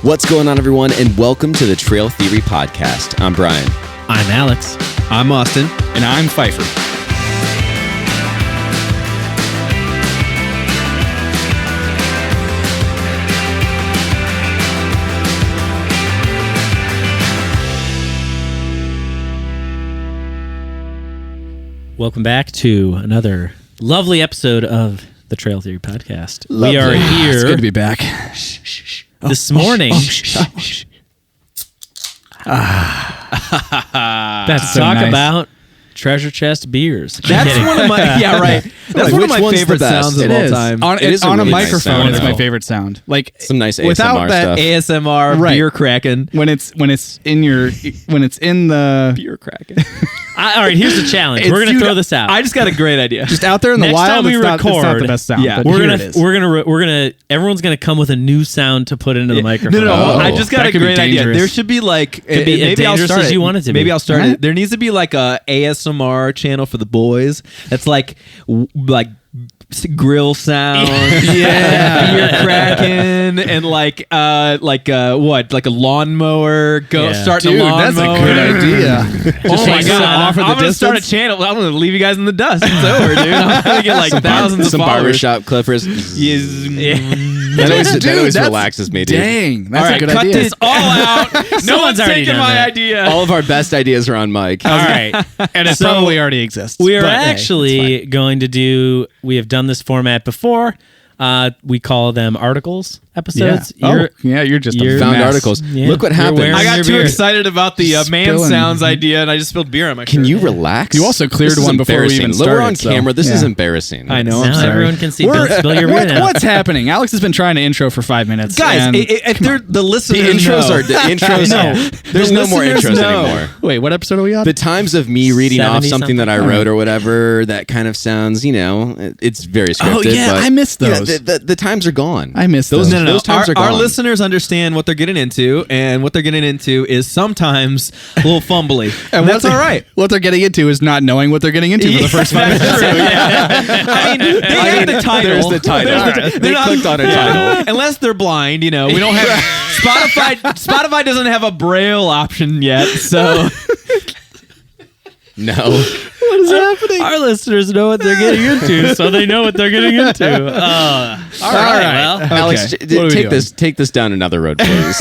What's going on, everyone, and welcome to the Trail Theory Podcast. I'm Brian. I'm Alex. I'm Austin. And I'm Pfeiffer. Welcome back to another lovely episode of the Trail Theory Podcast. Lovely. We are here It's good to be back. this morning That's so talk nice. about treasure chest beers. I'm That's kidding. one of my That's one of my one's the favorite best? sounds of It all is. time. On, It is a on really a nice microphone, sound. it's my favorite sound. Like Some nice without ASMR that stuff. ASMR, Right. beer cracking. when it's in the Beer cracking. All right, here's the challenge. It's- We're going to dude, throw this out. I just got a great idea. just out there in the Next wild. time we it's not record, the best sound. yeah, but we're here gonna it is. everyone's gonna come with a new sound to put into the microphone. No. Oh, I just got that a could be great idea. dangerous. There should be like Could be as maybe I'll dangerous start as it. you want it to be. Maybe I'll start Alright. it. There needs to be like a ASMR channel for the boys. That's like grill sound, beer cracking, and like a lawnmower starting Dude, a lawnmower. that's a good idea. Oh my Just god! off in the I'm gonna start a distance. channel. I'm gonna leave you guys in the dust. It's over, dude. I'm gonna get like thousands Some of followers. barbershop clippers. Yeah. That Dude, always that's- relaxes me, dude. Dang, that's All right, a good cut idea. this all out. No Someone's one's already taking done my that. idea. All of our best ideas are on Mike. All right. And it probably already exists. We are but, hey, actually going to do, we have done this format before. We call them articles episodes. You're just you're a Found mess. articles. Yeah. Look what You're happened. wearing I got your too beard. excited about the man Spilling. sounds idea, and I just spilled beer on my shirt. Can you relax? You also cleared This is one before we embarrassing. even Look, we're started, on so, camera. This yeah. is embarrassing. I know. Now I'm sorry. everyone can see. Don't spill your beer now. What's happening? Alex has been trying to intro for 5 minutes. Guys, and- if they're the The listeners, intros know. are the intros. No. There's The no more listeners intros know. anymore. Wait, what episode are we on? The times of me reading off 70 something that I something. wrote or whatever that kind of sounds, it's very scripted. Oh, yeah, but, I missed you know, those. the times are gone. I missed those. those. Those times are gone. Our listeners understand what they're getting into, and what they're getting into is sometimes a little fumbly, and that's all right. What they're getting into is not knowing what they're getting into for the first 5 minutes. That's true, yeah. I mean, they have the title. There's the title. There's the All right. ti- They they're clicked on a title. Unless they're blind, we don't have Spotify. Spotify doesn't have a Braille option yet, so No. What is happening? Our listeners know what they're getting into, so they know what they're getting into. All right. Well, Alex, Okay. What are we doing? take this down another road, please.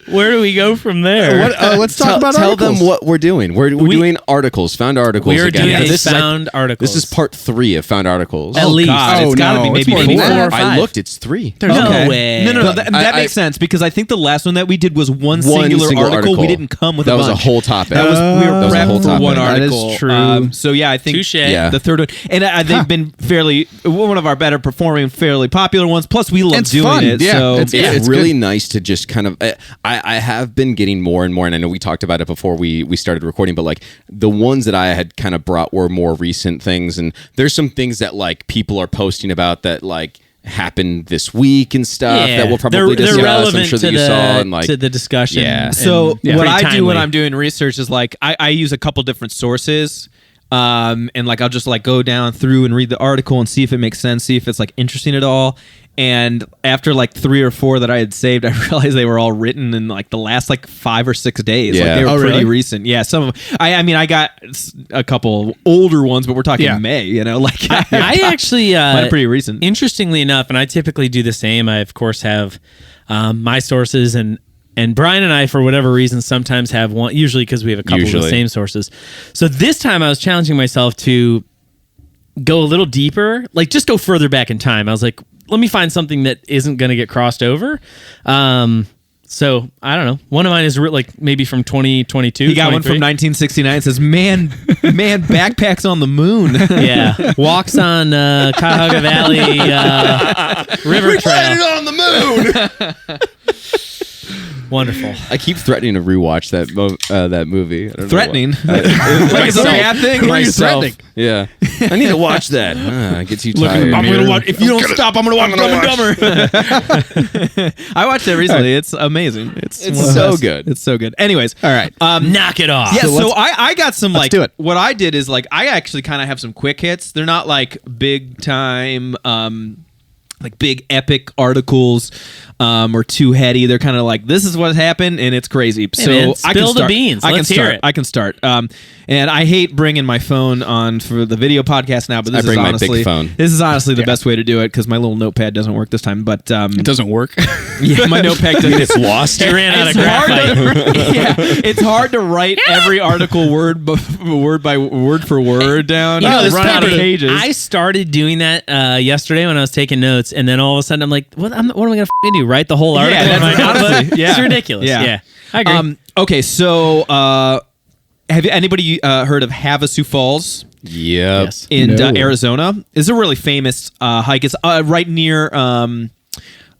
where do we go from there? Let's talk about tell articles. them what we're doing. We're doing articles, found articles We are again. doing And a this is, found articles. This is part 3 of found articles. At least. God, it's gotta be no, maybe it's more than 4 that. or I 5. looked. It's 3. No way. No. That I- makes sense because I think the last one that we did was one singular single article. We didn't come with that a was bunch. a whole topic. That was we were That was a whole prepped for topic. one That is article. true. So yeah, I think Touche. Yeah. the third one, and they've been fairly one of our better performing, fairly popular ones. Plus, we love It's doing fun. it. Yeah, So it's It's good. really nice to just kind of. I have been getting more and more, and I know we talked about it before we started recording, but like the ones that I had kind of brought were more recent things, and there's some things that like people are posting about that like happened this week and stuff that we'll probably discuss. They're relevant I'm sure to that you saw and like to the discussion. Yeah. and So pretty what I do when timely. I'm doing research is like I use a couple different sources. And like I'll just like go down through and read the article and see if it makes sense, see if it's like interesting at all. And after like 3 or 4 that I had saved, I realized they were all written in like the last like 5 or 6 days. Yeah. Like they were Oh, pretty really? recent. Yeah, some of them. I mean, I got a couple older ones, but we're talking Yeah. May. Like I actually mine are pretty recent. Interestingly enough, and I typically do the same. I of course have my sources, and Brian and I, for whatever reason, sometimes have one. Usually because we have a couple of the Usually. same sources. So this time I was challenging myself to go a little deeper, like just go further back in time. I was like, let me find something that isn't going to get crossed over. So I don't know. One of mine is like maybe from 2022. You got one from 23. 1969. It says, man, backpacks on the moon. Yeah, walks on Cuyahoga Valley River Trail. on the moon. Wonderful. I keep threatening to rewatch that movie. I don't know Threatening. why. Like it's a bad thing. Why are you Myself. threatening? Yeah, I need to watch that. It gets you tired. I'm gonna watch. If you don't stop, I'm gonna watch Dumb and Dumber. I watched it recently. It's amazing. It's so good. It's so good. Anyways, All right. Knock it off. yeah. So So let's- I got some like do it. what I did is like I actually kind of have some quick hits. They're not like big time. like big epic articles or too heady. They're kind of like, this is what happened and it's crazy. Hey, So man, I can spill the start. beans. I can Let's start. hear it. I can start. And I hate bringing my phone on for the video podcast now, but this I bring is my honestly big phone. This is honestly the best way to do it because my little notepad doesn't work this time. But It doesn't work. yeah, my notepad doesn't. It's lost. He ran out of It's hard graphite. to, yeah, it's hard to write every article word by word for word down. You know, It's this run out of paper- pages. I started doing that yesterday when I was taking notes, and then all of a sudden I'm like, what am I going to do? Write the whole article in my that's notebook? honestly, yeah. It's ridiculous. Yeah. Yeah, I agree. Okay, so have anybody heard of Havasu Falls Yep. Yes. in No. Arizona? It's a really famous hike. It's right near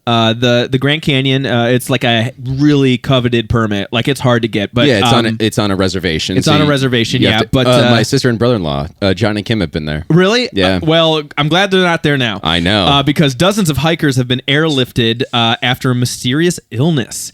the Grand Canyon. It's like a really coveted permit. Like it's hard to get, but Yeah, it's on a reservation. it's on a reservation, you have yeah, but, my sister and brother-in-law, John and Kim, have been there. Really? Yeah. Well, I'm glad they're not there now. I know. Because dozens of hikers have been airlifted after a mysterious illness.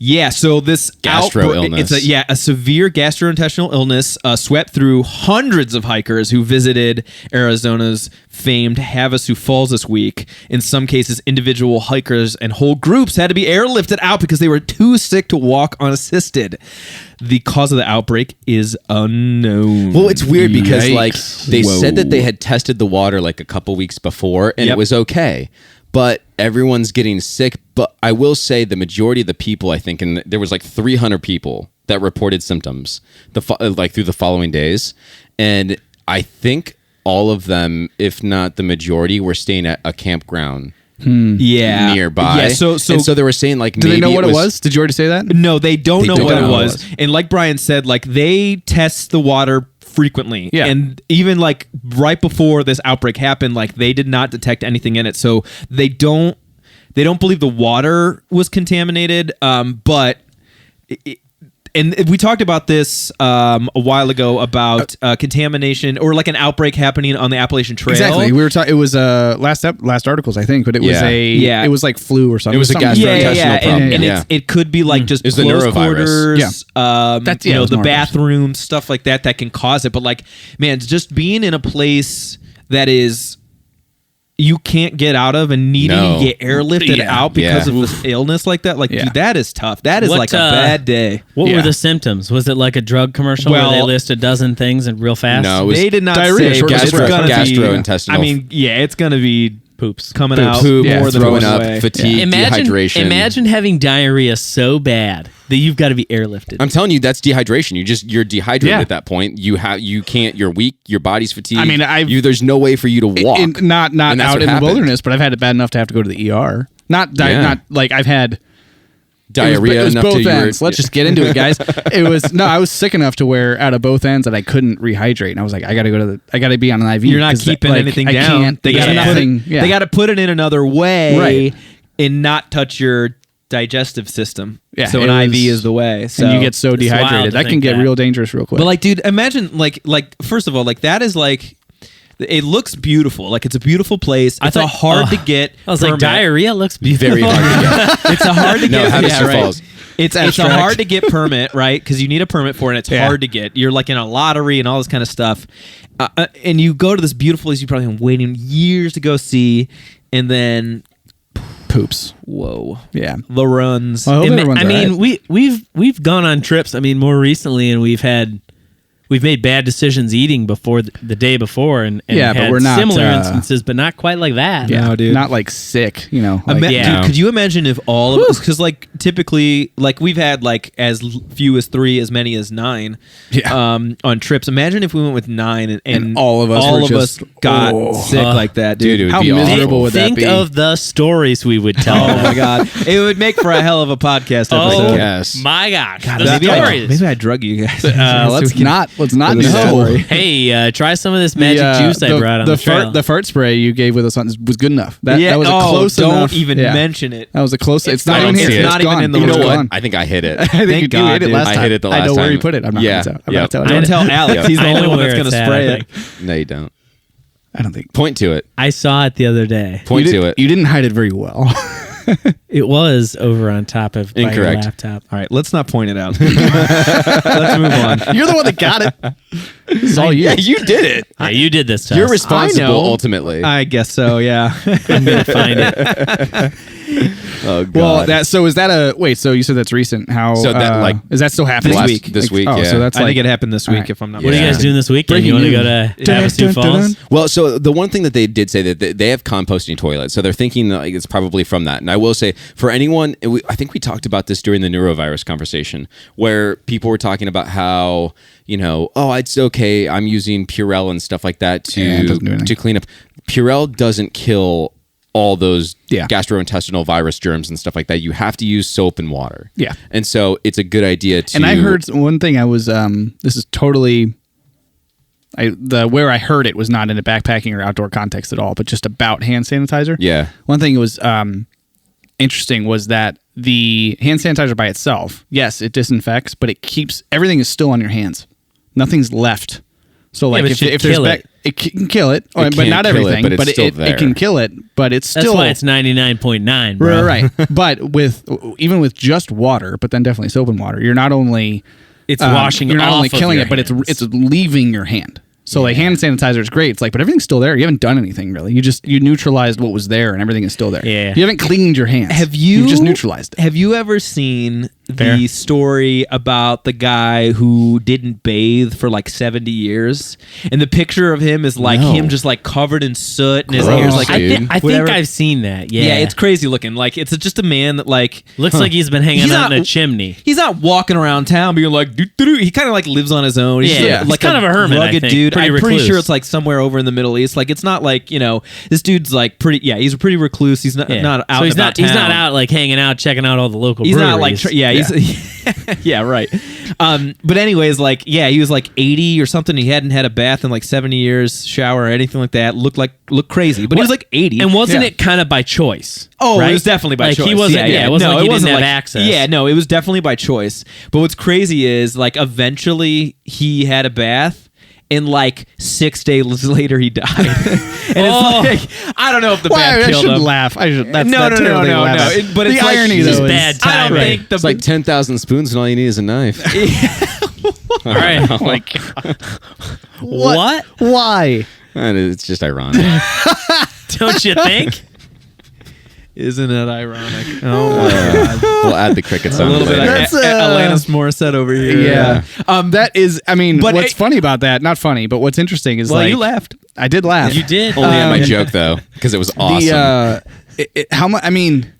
Yeah, so this Gastro illness. It's a severe gastrointestinal illness swept through hundreds of hikers who visited Arizona's famed Havasu Falls this week. In some cases, individual hikers and whole groups had to be airlifted out because they were too sick to walk unassisted. The cause of the outbreak is unknown. Well, it's weird because Yikes. like they said that they had tested the water like a couple weeks before and Yep. it was okay. But everyone's getting sick. But I will say the majority of the people, I think, and there was like 300 people that reported symptoms like through the following days. And I think all of them, if not the majority, were staying at a campground yeah, nearby. Yeah, so and so they were saying like, Do maybe they know what it was? Did you already say that? No, they don't know don't what it know what it was. And like Brian said, like they test the water frequently. Yeah. And even like right before this outbreak happened, like they did not detect anything in it. So they don't believe the water was contaminated. But and we talked about this a while ago about contamination or like an outbreak happening on the Appalachian Trail. Exactly. We were talking. It was last articles, I think, but it was Yeah. it was like flu or something. It was a Something- gastrointestinal Yeah. problem. And Yeah. it could be like just It's the close norovirus. quarters, That's- you it know, was the norovirus. bathroom, stuff like that can cause it. But like, man, just being in a place that is you can't get out of and needing No. to get airlifted Yeah. out because Yeah. of this illness like that, like Yeah. dude, that is tough. That is What, like a bad day. What Yeah. were the symptoms? Was it like a drug commercial Well- where they list a dozen things and real fast? No, it was They did not diarrhea, say, short but it's gastro- gonna be. gastrointestinal. I mean, yeah, it's gonna be Poops. coming Poops. out poop, more than throwing going up, away. fatigue, dehydration. Imagine having diarrhea so bad that you've got to be airlifted. I'm telling you, that's dehydration. You're dehydrated Yeah. at that point. You're weak. Your body's fatigued. I mean, there's no way for you to walk. not And that's out what in happened. the wilderness, but I've had it bad enough to have to go to the ER. Not like I've had Diarrhea It was enough both to you were- ends. Let's just get into it, guys. I was sick enough to where out of both ends that I couldn't rehydrate, and I was like, I got to be on an IV. You're not 'cause keeping like, anything I down. can't- They got there's to nothing. Yeah. They got to put it in another way, Right. and not touch your digestive system. Yeah, so an it IV was- is the way. So and you get so It's wild dehydrated to that can think get that. real dangerous real quick. But like, dude, imagine like first of all, like that is like. It looks beautiful. Like it's a beautiful place. It's a hard to get. I was like, permit. diarrhea looks beautiful. Very hard to get. It's a hard to No, get. Havasu right. Falls. It's a Abstract. hard to get permit, right? Because you need a permit for it. And it's Yeah. hard to get. You're like in a lottery and all this kind of stuff. And you go to this beautiful place you probably been waiting years to go see, and then poops. whoa, Yeah. the runs. I hope everyone's I mean, all right. we've gone on trips. I mean, more recently, and we've made bad decisions eating before the day before, and Yeah, but had we're not, similar uh, instances, but not quite like that. Yeah, No, dude. Not like sick, you know. Like, Yeah. Dude, could you imagine if all of us, because like typically, like we've had like as few as 3, as many as 9, Yeah. on trips. Imagine if we went with 9 and all of us were just- got oh. sick like that, dude. Dude, it would How be awful. miserable would that Think be? of the stories we would tell. Oh my god, it would make for a hell of a podcast Oh episode. Yes. my gosh, the maybe stories. I drug you guys. let's not do the that. story. Hey, try some of this magic juice I brought on the trail. The fart spray you gave with us on was good enough. That was a oh, close don't enough. even yeah. mention it. That was a close. It's not I even don't here. see it. It's Not even gone. in the You know It's what? gone. I think I hit it. I think Thank you God, hit it dude. last I time. hit it the I know last where you time. put it. I'm not Yeah. going to tell. Yep. Don't tell Alex. He's the I only know one that's where going to it's at, spray I it. think. No, you don't. I don't think. Point to it. I saw it the other day. Point you to did- it. You didn't hide it very well. It was over on top of by your Incorrect. laptop. All right, let's not point it out. Let's move on. You're the one that got it. This is all you. Yeah, you did it. Yeah, you did this to You're us. responsible I know. ultimately. I guess so. Yeah. I'm gonna find it. Oh god. Well, so is that a wait? So you said that's recent. How? So that, like, is that still happening this week. This week, Oh, yeah. so that's I like think it happened this week, Alright. if I'm not What are you Yeah. guys doing this weekend? Breaking You want to go news. to Havasu Falls? Well, so the one thing that they did say that they have composting toilets, so they're thinking that, like, it's probably from that. And I will say, for anyone, I think we talked about this during the neurovirus conversation, where people were talking about how, oh, it's okay, I'm using Purell and stuff like that Yeah, it doesn't do anything. to clean up. Purell doesn't kill all those Yeah. gastrointestinal virus germs and stuff like that. You have to use soap and water. Yeah. And so it's a good idea to. And I heard one thing. I was this is totally. Where I heard it was not in a backpacking or outdoor context at all, but just about hand sanitizer. Yeah. One thing that was interesting was that the hand sanitizer by itself, yes, it disinfects, but it keeps everything is still on your hands. Nothing's left. So like but if it should there's kill it. it can kill it, but can not kill it, everything. but it's still it there. can kill it, but it's That's still why it's 99.9, bro. right. But even with just water, but then definitely soap and water, you're not only It's washing you're not off only of killing your it, but hands. it's leaving your hand. So like hand sanitizer is great. It's like, but everything's still there. You haven't done anything really. You neutralized what was there, and everything is still there. Yeah. You haven't cleaned your hands. You've just neutralized it. Have you ever seen Fair. the story about the guy who didn't bathe for like 70 years? And the picture of him is like No. him just like covered in soot and his Gross, hair's like dude. I think whatever. I've seen that. Yeah, Yeah, it's crazy looking. Like it's just a man that like looks like he's been hanging He's out not- in a chimney. he's not walking around town being like doo-doo-doo. He kind of like lives on his own. He's Yeah. like He's kind of a hermit, I rugged think. dude. Pretty I'm pretty recluse. sure it's like somewhere over in the Middle East. Like it's not like this dude's like pretty. Yeah, he's a pretty recluse. He's not Yeah. not out. So he's and about not. He's not town. out like hanging out, checking out all the local. He's not like breweries. he's yeah right. But anyways, like he was like 80 or something. He hadn't had a bath in like 70 years, shower or anything like that. Looked crazy, but he was like 80. And wasn't Yeah. it kind of by choice? Oh, right? it was definitely by like choice. He wasn't. Yeah, it wasn't like he didn't have access. Yeah, no, it was definitely by choice. But what's crazy is like eventually he had a bath. And like 6 days later, he died. And it's like I don't know if the Why bath I killed shouldn't him. laugh. I should. That's No, that's no, no, terrible thing to no, laugh no. at. But the it's like- irony It's though is bad I don't timing. think the It's like 10,000 spoons and all you need is a knife. All right. Like what? Why? And it's just ironic. Don't you think? Isn't it ironic? Oh, We'll add the cricket a sound little bit later. of That's, Alanis Morissette over here. Yeah. That is. I mean, But what's funny about that? Not funny, but what's interesting is Well, like you laughed. I did laugh. You did. Only at my joke though, because it was awesome. How much? I mean,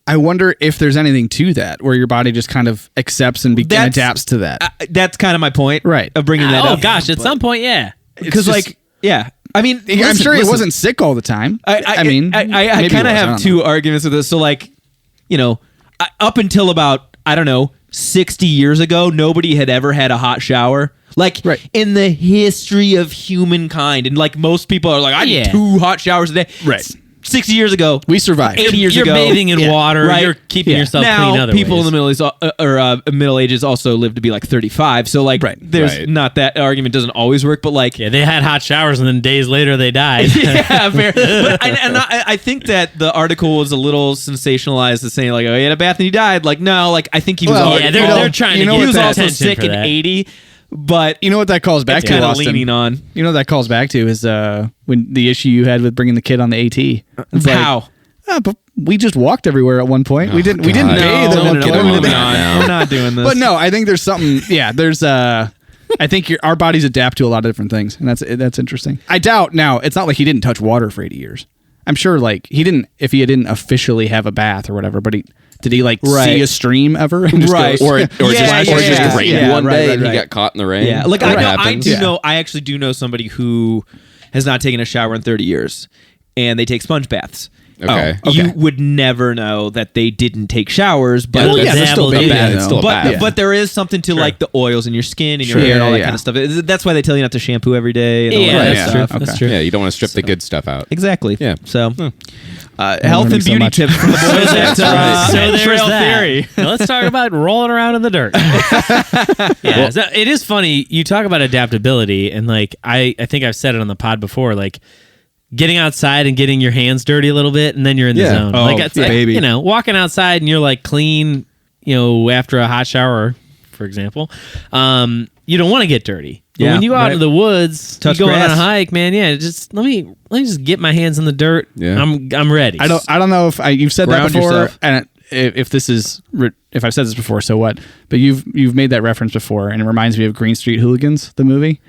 I wonder if there's anything to that, where your body just kind of accepts and That's- adapts to that. That's kind of my point, Right. Of bringing that Oh up. gosh, at some point, yeah. Because just- like, yeah, I mean, I'm listen, sure he listen. wasn't sick all the time. I mean, I maybe he kind of was, I have don't two arguments with this. So like, up until about 60 years ago, nobody had ever had a hot shower. Like Right. in the history of humankind, and like most people are like, I need Yeah. 2 hot showers a day. Right. 60 years ago, We survived. 80 years You're ago, bathing in water. right? You're keeping yourself now, clean other people ways. in the Middle East or Middle Ages also live to be like 35. So like, Right. there's Right. not that argument doesn't always work, but like, Yeah, they had hot showers and then days later they died. yeah, fair. But I think that the article was a little sensationalized, as saying like, "Oh, he had a bath and he died." Like, no, like I think he was. Well, already, yeah, they're trying you to know get he was what also attention sick for in that. 80, but You know what that calls back it's to, kind of Austin? leaning on You know what that calls back to is when the issue you had with bringing the kid on the AT. It's like, how. but we just walked everywhere at one point. We didn't. We didn't God. bathe. No, and no, then we're we moving didn't- on. No. We're not doing this. But no, I think there's something. Yeah, there's. I think our bodies adapt to a lot of different things, and that's interesting. I doubt now. It's not like he didn't touch water for 80 years. I'm sure like he didn't. If he didn't officially have a bath or whatever, but did he like Right. see a stream ever? And just Right. goes- Or Yeah, just yeah, rained yeah. one Right, day right, and right. he got caught in the rain. yeah, like That I happens. know. I actually do know somebody who has not taken a shower in 30 years, and they take sponge baths. Okay. You would never know that they didn't take showers, but Well, yeah, they they're still dabbled in bathing, it. It's still a but bath. but there is something to like the oils in your skin and your Sure. hair and all that Yeah, kind of stuff. That's why they tell you not to shampoo every day. And all Yeah, that that's yeah. stuff. true. That's Okay. true. Yeah, you don't want to strip the good stuff out. Exactly. Yeah. So, health learning and so beauty much. tips from the boys at So there's Trail that. Theory. Now let's talk about rolling around in the dirt. Yeah, so it is funny. You talk about adaptability, and like I think I've said it on the pod before, like getting outside and getting your hands dirty a little bit, and then you're in the Yeah. zone. Oh, Like it's like, baby. walking outside and you're like clean, after a hot shower, for example. You don't want to get dirty. But Yeah, when you go out right. into the woods, Touch you go on grass. a hike, man. Yeah, just let me just get my hands in the dirt. Yeah. I'm ready. I don't know if you've said Ground that before, yourself. and if I've said this before, so what? But you've made that reference before, and it reminds me of Green Street Hooligans, the movie,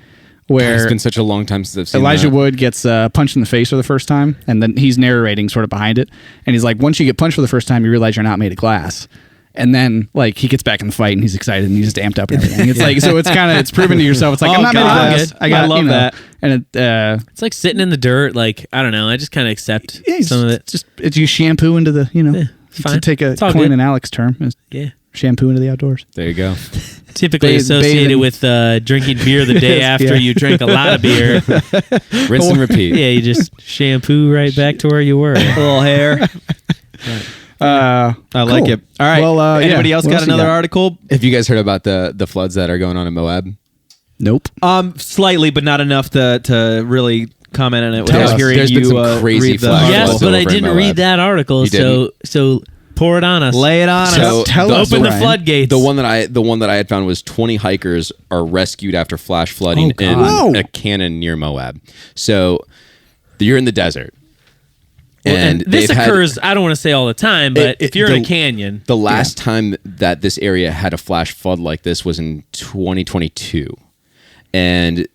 where It's been such a long time since I've seen Elijah that. Wood gets punched in the face for the first time, and then he's narrating sort of behind it, and he's like, once you get punched for the first time, you realize you're not made of glass. And then, like, he gets back in the fight and he's excited and he's just amped up and everything. It's like, so it's proven to yourself. It's like, Oh, I'm not made of God. glass. Good. I love that. And It's like sitting in the dirt. Like, I don't know. I just kind of accept yeah, some of it. It's you shampoo into the, to fine. take a It's all Coin good. and Alex term, is Yeah. shampoo into the outdoors. There you go. Typically Bathe associated in- with drinking beer the day after yeah. you drink a lot of beer. Rinse and repeat. Yeah, you just shampoo right back to where you were. Little hair. I like Cool. it. All right. Well, Anybody else What got else you another got? article? Have you guys heard about the floods that are going on in Moab? Nope. Slightly, but not enough to really comment on it Tell without us. hearing There's been you some crazy read the flash article. Yes, floods but I over in didn't Moab. read that article. You didn't? So pour it on us. Lay it on So- us. Tell us, Open the Ryan. floodgates. The one that I had found was 20 hikers are rescued after flash flooding Oh, in God. a canyon near Moab. So you're in the desert. And this they've had- occurs, I don't want to say all the time, but if you're in a canyon. The last time that this area had a flash flood like this was in 2022. And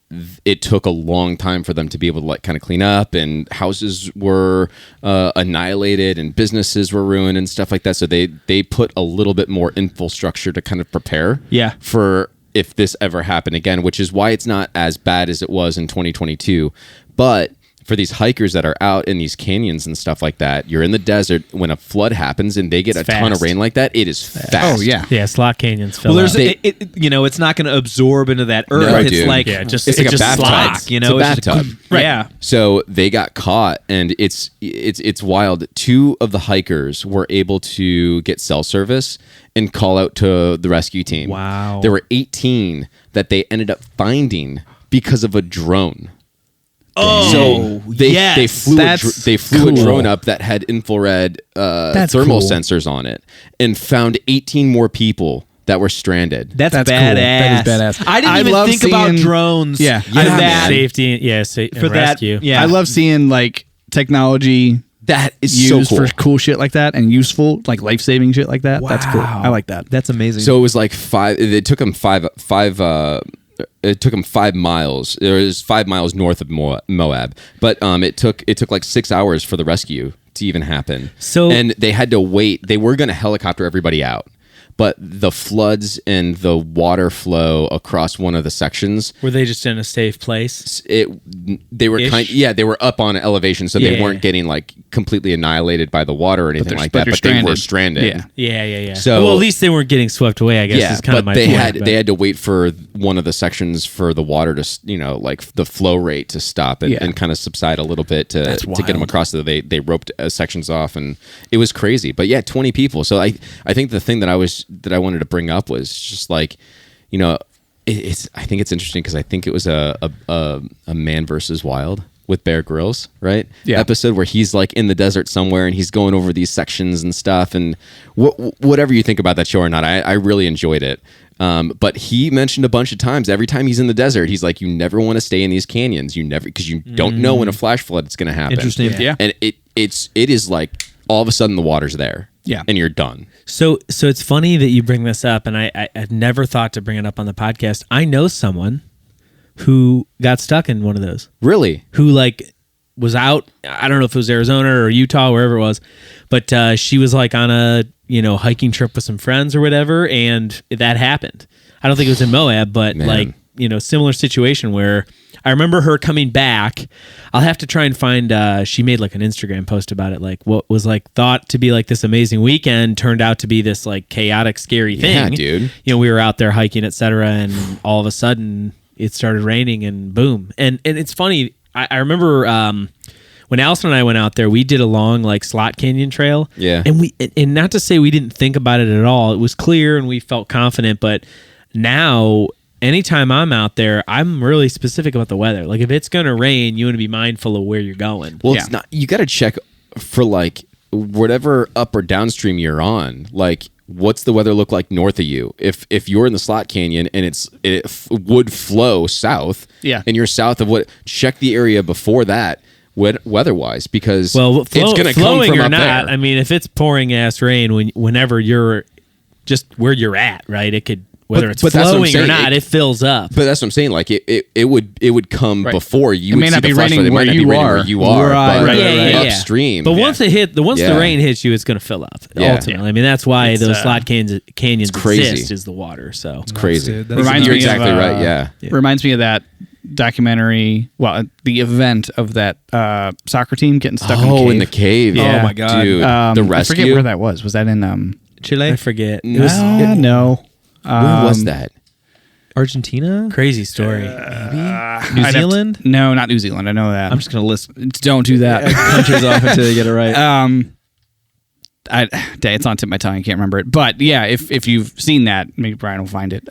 it took a long time for them to be able to like kind of clean up, and houses were annihilated and businesses were ruined and stuff like that. So they put a little bit more infrastructure to kind of prepare Yeah. for if this ever happened again, which is why it's not as bad as it was in 2022. But for these hikers that are out in these canyons and stuff like that, you're in the desert when a flood happens and they get It's a ton of fast. rain like that, it is fast. Oh, yeah. Yeah, slot canyons fill Well, there's up. it's not going to absorb into that earth. No, it's dude. like Yeah, just- It's it like a just bathtub. slides. You know, It's a just bathtub. Yeah. So they got caught, and it's wild. 2 of the hikers were able to get cell service and call out to the rescue team. Wow. There were 18 that they ended up finding because of a drone. Oh, So they yes. flew That's a cool. drone up that had infrared That's thermal cool. sensors on it and found 18 more people that were stranded. That's That's cool. badass. That is badass. I didn't I even love think about seeing- drones. Yeah. for Yeah, that. man. Safety, and For that, rescue. yeah. I love seeing like technology That is used so cool. for cool shit like that and useful, like life-saving shit like that. That's cool. Wow. I like that. That's amazing. So it was like 5. It took them 5. It took them 5 miles. It was 5 miles north of Moab, but it took like 6 hours for the rescue to even happen. So- and they had to wait. They were going to helicopter everybody out, but the floods and the water flow across one of the sections. Were they just in a safe place? They were Ish? they were up on an elevation, so they Yeah. weren't getting like completely annihilated by the water or anything like that. you're But they were stranded. Yeah. Yeah. So- well, at least they weren't getting swept away, I guess. Yeah, is kind but of my they point. had but- they had to wait for one of the sections for the water to like the flow rate to stop and, Yeah. and kind of subside a little bit to get them wild. across. So they roped sections off, and it was crazy. But yeah, 20 people. So I think the thing that I wanted to bring up was just like, I think it's interesting because I think it was a Man versus Wild with Bear Grylls, right? Yeah. Episode where he's like in the desert somewhere and he's going over these sections and stuff, and whatever you think about that show or not, I really enjoyed it. But he mentioned a bunch of times, every time he's in the desert, he's like, you never want to stay in these canyons. You never, because you don't know when a flash flood is going to happen. Interesting. Yeah. And it is like all of a sudden the water's there. Yeah. And you're done. So it's funny that you bring this up, and I've never thought to bring it up on the podcast. I know someone who got stuck in one of those. Really? Who like was out. I don't know if it was Arizona or Utah, wherever it was, but she was like on a hiking trip with some friends or whatever, and that happened. I don't think it was in Moab, but Man. like similar situation where I remember her coming back. I'll have to try and find. She made like an Instagram post about it, like what was like thought to be like this amazing weekend turned out to be this like chaotic, scary thing. Yeah, dude. We were out there hiking, etc., and all of a sudden it started raining, and boom. And it's funny. I remember when Allison and I went out there, we did a long like slot canyon trail. Yeah. And not to say we didn't think about it at all. It was clear and we felt confident, but now anytime I'm out there, I'm really specific about the weather. Like if it's going to rain, you want to be mindful of where you're going. Well, Yeah. it's not. You got to check for like whatever up or downstream you're on. Like what's the weather look like north of you? If you're in the slot canyon and it would flow south, and you're south of check the area before that weather-wise, because it's going to come from or up not. there. I mean, if it's pouring ass rain whenever you're just where you're at, right? It could, whether it's but that's what I'm flowing or saying. not, it fills up. But that's what I'm saying. Like it would come before you. It would may see not the be flash flood. raining It might where not be you raining are. where you are, Right, but right, yeah. upstream. But once the rain hits you, it's going to fill up. Yeah. Ultimately, I mean that's why those slot canyons crazy. exist, is the water. So it's crazy. Dude, Reminds You're me of, exactly right. Yeah. Reminds me of that documentary. Well, the event of that soccer team getting stuck In the cave. Yeah. Oh my God. dude. The rescue. I forget where that was. Was that in Chile, I forget. It No. was no. Where was that? Argentina, crazy story. New I'd Zealand. have to- no, not New Zealand. I know that. I'm just gonna list Don't do that. countries off until you get it right. It's on the tip of my tongue. I can't remember it. But yeah, if you've seen that, maybe Brian will find it.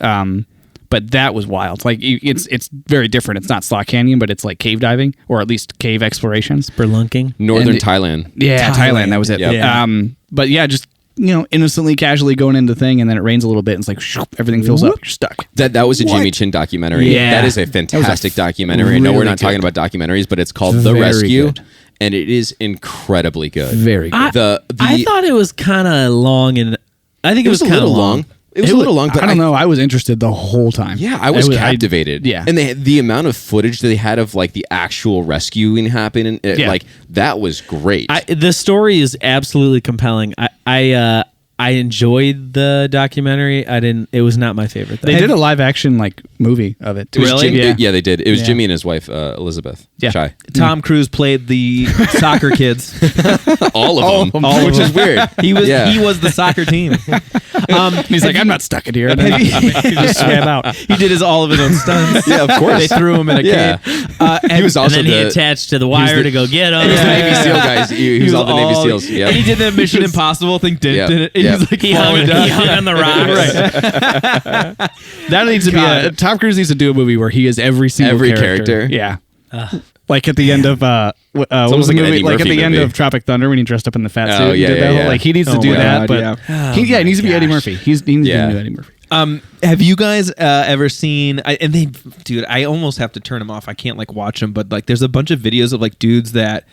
But that was wild. Like it's very different. It's not slot canyon, but it's like cave diving, or at least cave exploration. Spelunking. Northern And Thailand. Yeah, Thailand. That was it. Yep. Yeah. But yeah, just innocently, casually going into the thing, and then it rains a little bit, and it's like shoop, everything fills up. You're stuck. That was a Jimmy Chin documentary. Yeah. That is a fantastic documentary. I know we're really not talking good. about documentaries, but it's called The Very Rescue, good. and it is incredibly good. Very good. I thought it was kind of long, and I think it was a kind of little long. It was a little long, but I don't know. I was interested the whole time. Yeah, I was captivated. yeah. And the amount of footage that they had of like the actual rescuing happening, like that was great. the story is absolutely compelling. I enjoyed the documentary. It was not my favorite though. They did a live action like movie of it. It was Really? Jimmy, Yeah. yeah, they did. It was Yeah. Jimmy and his wife, Elizabeth. Yeah. Chai. Tom Cruise played the soccer kids. All of them. All of Which them. is weird. He was Yeah. he was the soccer team. He's like, I'm not stuck in here. And then he just swam out. He did all of his own stunts. Yeah, of course. They threw him in a Yeah. cave. He was and also then he the attached to the wire to go get him. He was the Navy SEAL guys. He was all the Navy SEALs. And he Yeah. did the Mission Impossible thing. Yeah. Didn't Yeah. He's like He hung, falling he down. hung on the rocks. That needs to be Tom Cruise needs to do a movie where he is every single Every character. Yeah. Like at the end of what was almost the like an movie? Eddie Like at Murphy the end movie. of Tropic Thunder when he dressed up in the fat suit. Oh, and yeah, did yeah, that whole- yeah. Like he needs to Oh do my that, God, but yeah. he needs to be Eddie Murphy. He needs to be Yeah. new Eddie Murphy. Have you guys ever seen? Dude, I almost have to turn them off. I can't like watch them, but like, there's a bunch of videos of like dudes that,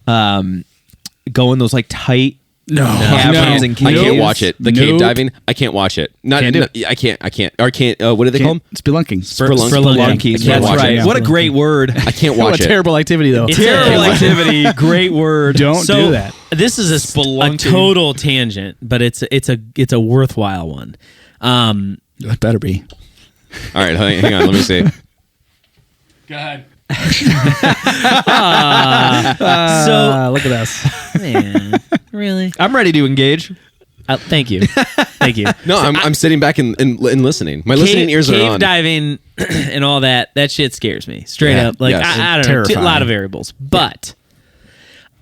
go in those like tight caverns and I caves. can't watch it. The cave Nope. diving, I can't watch it. Can't do I can't. Or can't. What do they call them? Spelunking. Spelunking. That's Can't watch right. it. What a great word. I can't What watch a it. terrible activity though. It's Terrible a- activity. Great word. Don't So do that. this is a Spelunking. total tangent, but it's a worthwhile one. It better be. All right, hang on. Let me see. So Look at us. man, really? I'm ready to engage. Thank you, thank you. No, I'm sitting back and listening. My listening ears are cave on. diving and all that shit scares me straight Yeah, up. Like yes. I don't know, Terrifying. a lot of variables. But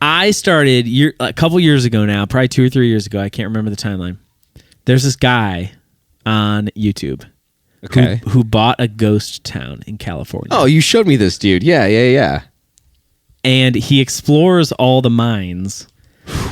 I started a couple years ago now, probably 2 or 3 years ago. I can't remember the timeline. There's this guy on YouTube Okay. who bought a ghost town in California. Oh, you showed me this dude. Yeah. And he explores all the mines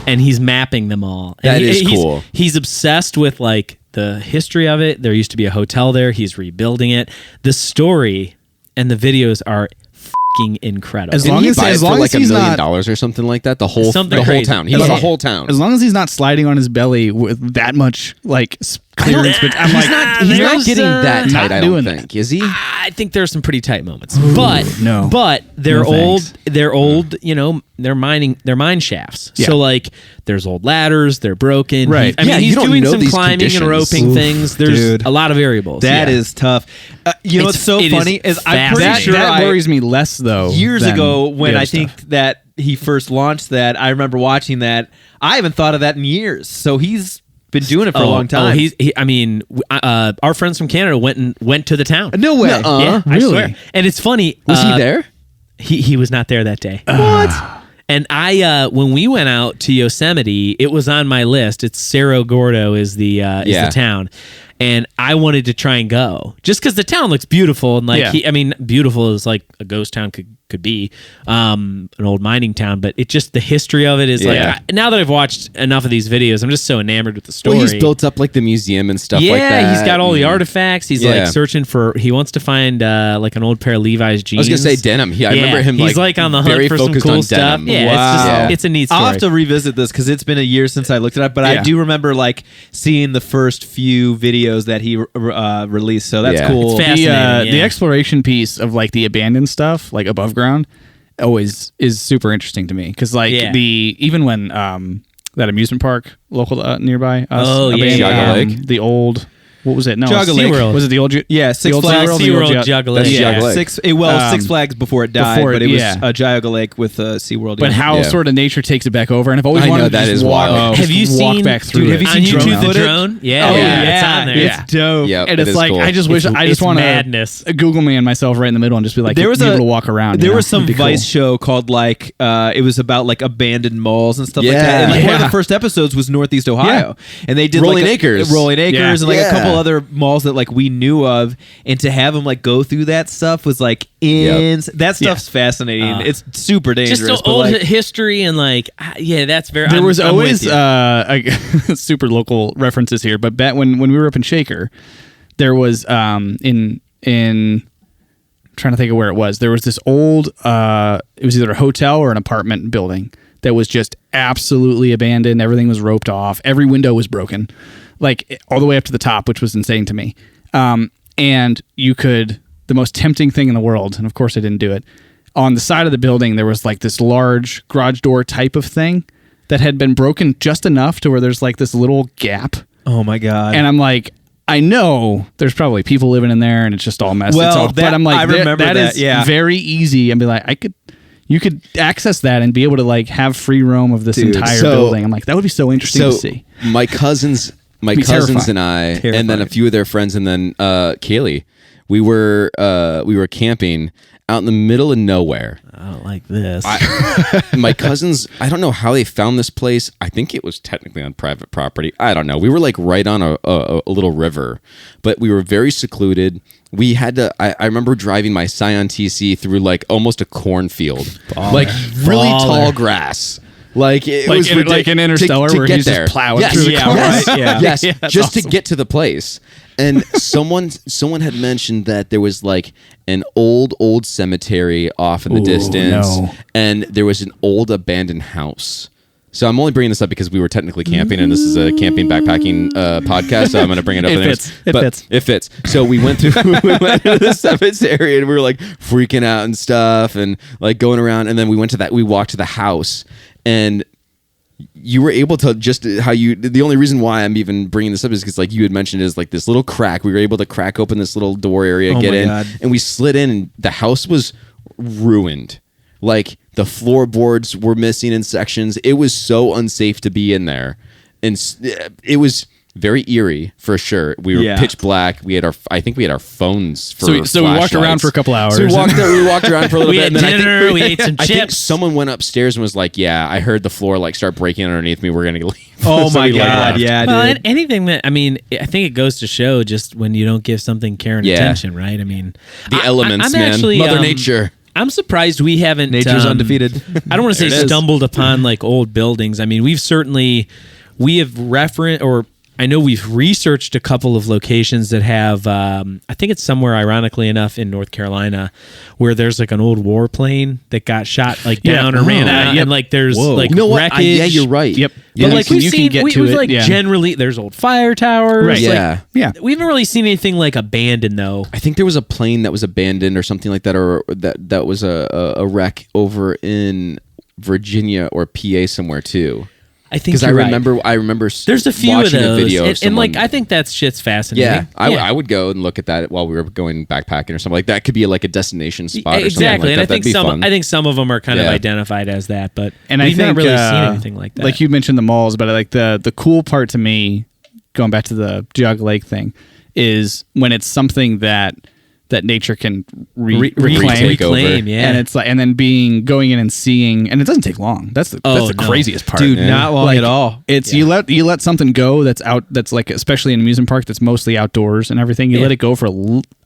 and he's mapping them all. And That is cool. He's obsessed with like the history of it. There used to be a hotel there. He's rebuilding it. The story and the videos are fucking incredible. As Didn't long he as- buy as it for long like as he's $1 million not- or something like that? The whole Something the whole crazy. town. He bought Yeah. the whole town. As long as he's not sliding on his belly with that much like clearance, but I'm like, He's not There's, getting that not tight. I don't doing think. Is he? I think there's some pretty tight moments, but no. but they're No old. thanks. They're old. You know, they're mine shafts. Yeah. So like, there's old ladders. They're broken. Right. I mean, Yeah, you he's don't doing know some these climbing conditions. and roping Oof, things. There's dude. a lot of variables. That Yeah. is tough. You know what's so It is funny is I'm pretty fascinating. sure that I- worries me less though. years than ago when the I other think stuff. that he first launched that. I remember watching that. I haven't thought of that in years. So he's been doing it for a long time. I mean, our friends from Canada went to the town. no way. Yeah, I really? swear. And it's funny. Was he there? He was not there that day. What? And I when we went out to Yosemite, it was on my list. It's Cerro Gordo is the Yeah. town. and I wanted to try and go just because the town looks beautiful and like beautiful is like a ghost town could be, an old mining town, but it just the history of it is now that I've watched enough of these videos, I'm just so enamored with the story. Well, he's built up like the museum and stuff like that. Yeah, he's got all the artifacts. He's like searching for. He wants to find like an old pair of Levi's jeans. I was gonna say denim. I remember him. He's like on the hunt for some cool stuff. Yeah, wow. It's a neat story. I'll have to revisit this because it's been a year since I looked it up, but I do remember like seeing the first few videos that he released. So that's cool. It's fascinating. The exploration piece of like the abandoned stuff, like above ground, always is super interesting to me because like even when that amusement park local nearby us, the old. What was it? No, Jogga Lake. Was it the old? Six Flags SeaWorld Jogga Lake. Six Flags before it died, but it was Jogga Lake with SeaWorld. But how sort of nature takes it back over, and I've always I wanted know to that just is walk, wild. Have you seen? back through Dude, have you on seen YouTube drone the drone? Yeah, it's on there. It's dope. Yep, and it it's is like cool. I just wish I just want to Google me and myself right in the middle and just be like able to walk around. There was some Vice show called like it was about like abandoned malls and stuff like that. And like one of the first episodes was Northeast Ohio, and they did Rolling Acres, and like a couple other malls that like we knew of, and to have them like go through that stuff was like that stuff's fascinating. It's super dangerous. Just old history and like that's very. There was always super local references here, but when we were up in Shaker, there was in trying to think of where it was. There was this old it was either a hotel or an apartment building that was just absolutely abandoned. Everything was roped off. Every window was broken, like all the way up to the top, which was insane to me. And you could, the most tempting thing in the world, and of course I didn't do it, on the side of the building there was like this large garage door type of thing that had been broken just enough to where there's like this little gap. Oh my God. And I'm like, I know there's probably people living in there and it's just all messed. Well, but I'm like, I remember that is very easy. And be like, you could access that and be able to like have free roam of this entire building. I'm like, that would be so interesting to see. My cousins and I, and then a few of their friends, and then Kaylee, we were camping out in the middle of nowhere. I don't like this. My cousins, I don't know how they found this place. I think it was technically on private property. I don't know. We were like right on a little river, but we were very secluded. We had to. I remember driving my Scion TC through like almost a cornfield, like really tall grass. Like it was like in Interstellar where he's just plowing through the car. Yes, just to get to the place. And someone had mentioned that there was like an old cemetery off in the distance, and there was an old abandoned house. So I'm only bringing this up because we were technically camping, and this is a camping backpacking podcast. So I'm going to bring it up. It fits. So we went to the cemetery, and we were like freaking out and stuff, and like going around. And then we walked to the house, and you were able to the only reason why I'm even bringing this up is because like you had mentioned is like this little crack. We were able to crack open this little door area, get in, and we slid in, and the house was ruined. Like the floorboards were missing in sections. It was so unsafe to be in there, and it was very eerie for sure. We were pitch black. I think we had our phones for so we walked around for a couple hours. So we walked around for a little bit. We had dinner. We ate some chips. I think someone went upstairs and was like, "Yeah, I heard the floor like start breaking underneath me. We're gonna leave." Oh my God! Yeah, well, dude. Anything that I think it goes to show just when you don't give something care and attention, right? I mean, the elements, I'm man, actually, Mother Nature. I'm surprised we haven't. Nature's undefeated. I don't want to say stumbled upon like old buildings. I mean, we have referenced, or I know we've researched a couple of locations that have, I think it's somewhere, ironically enough, in North Carolina, where there's like an old warplane that got shot like down or ran out, and like there's like wreckage. Yeah, you're right. Yep. But like we've seen, generally there's old fire towers. Right. Yeah. We haven't really seen anything like abandoned though. I think there was a plane that was abandoned or something like that, or that was a wreck over in Virginia or PA somewhere too. I think because I remember there's a few of those, video and like I think that shit's fascinating. Yeah, I would go and look at that while we were going backpacking or something like that. Could be like a destination spot. Exactly, or something like and I think some of them are kind of identified as that, but and we've not really seen anything like that. Like you mentioned the malls, but like the cool part to me, going back to the Jog Lake thing, is when it's something that that nature can Retake over. Yeah. And it's like, and then going in and seeing, and it doesn't take long. That's the Oh, no. craziest part, Dude, not long Like, at all. It's you let something go that's out, that's like, especially in an amusement park that's mostly outdoors and everything. You let it go for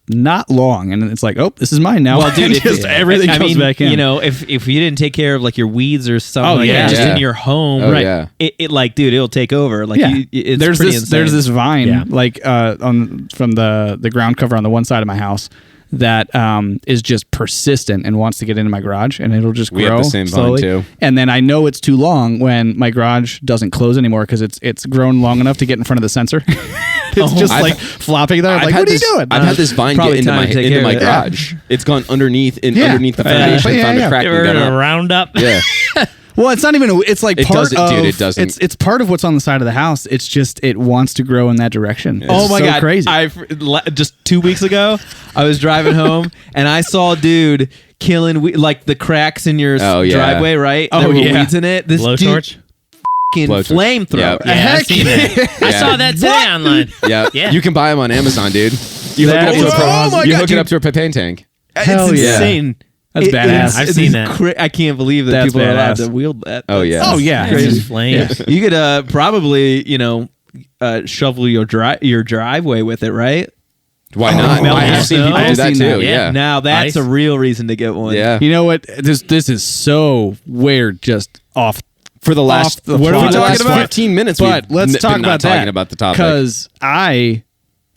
not long, and it's like, oh, this is mine now. Well, dude, And if- just everything I comes mean, back in. You know, if you didn't take care of like your weeds or something, Oh, like yeah. that, just Yeah. in your home, Oh, right? yeah. It like, dude, it'll take over. Like, it's there's pretty this insane. there's this vine Yeah. like from the ground cover on the one side of my house that is just persistent and wants to get into my garage, and it'll just grow We have the same vine, slowly. too. And then I know it's too long when my garage doesn't close anymore because it's grown long enough to get in front of the sensor. It's just I've- like flopping there. I'm I've like, had what are you this- doing? I've had this vine Probably get into time my to take care of it. garage. It's gone underneath the Yeah. foundation, Yeah, found yeah. a crack, They and were got in a up. roundup. Yeah. Well, it's not even. It's like It part doesn't- of. dude, it doesn't. It's part of what's on the side of the house. It's just it wants to grow in that direction. Oh It's my so god! crazy. Just 2 weeks ago, I was driving home and I saw a dude killing like the cracks in your Oh, yeah. driveway. Right? Oh, there were yeah. weeds in it. This Blowtorch. dude, Blowtorch. flamethrower. Yeah. Yeah, I've seen that. I Yeah. saw that today online. Yeah. Yeah. You can buy them on Amazon, dude. You hook it up That to is a awesome. you Oh my hook God, it up to a propane tank. Hell it's yeah. insane. That's badass. I've seen that. I can't believe that That's people are allowed badass. to wield that. Oh, yeah. Oh yeah. It's just flames. You could probably shovel your driveway with it, right? Why not? melt I the have seen snow. people do I've that seen too. that. Yeah. Now that's Ice. a real reason to get one. Yeah. You know what? This is so weird. Just off. For the last Off the what are we plot. talking about? But- 15 minutes. But we've let's been talk not about that. talking about the topic. Because I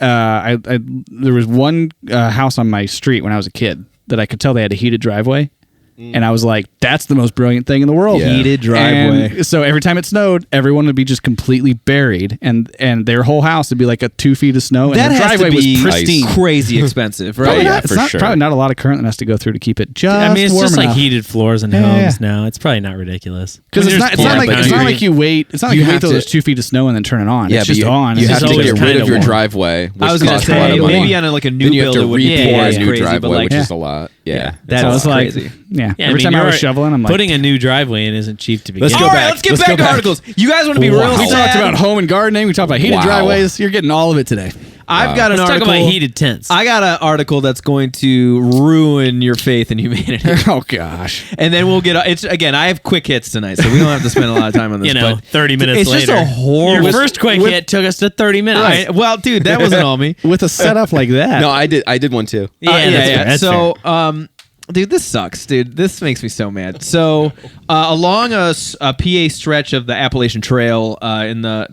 there was one house on my street when I was a kid that I could tell they had a heated driveway. And I was like, that's the most brilliant thing in the world. Yeah. Heated driveway. And so every time it snowed, everyone would be just completely buried, and their whole house would be like a 2 feet of snow, and That the has driveway to be was pristine. crazy expensive, right? Oh, yeah, It's for not, sure. probably not a lot of current that has to go through to keep it just I mean, it's warm just like enough. heated floors in Yeah, homes yeah. now. It's probably not ridiculous. Because When it's you're not, just pouring it's not concrete. like you wait. It's not like You you wait have till to- there's 2 feet of snow and then turn it on. Yeah, It's but just on. You It's have just to always get rid kinda of your warm. driveway, which I was gonna costs a lot say of money. maybe on like a new Then you have build to it would be re-pour yeah, a yeah. new crazy, driveway, but like which is a lot. Yeah. that So is it's like, crazy. yeah. Yeah, Every time you're I was right. shoveling, I'm like, putting a new driveway in isn't cheap to begin. Let's with. go All back. right, let's get Let's back go to back. articles. You guys want to be Wow. real we sad? talked about home and gardening. We talked about heated Wow. driveways. You're getting all of it today. I've got an Let's talk article. about heated tents. I got an article that's going to ruin your faith in humanity. Oh gosh. And then we'll get it's again. I have quick hits tonight, so we don't have to spend a lot of time on this. you know, but 30 minutes it's later. just a horrible. Your first quick hit took us to 30 minutes. Well, dude, that wasn't all me. With a setup like that. No, I did one too. Yeah, that's fair, that's so, fair. dude, this sucks, dude. This makes me so mad. So, along a PA stretch of the Appalachian Trail in the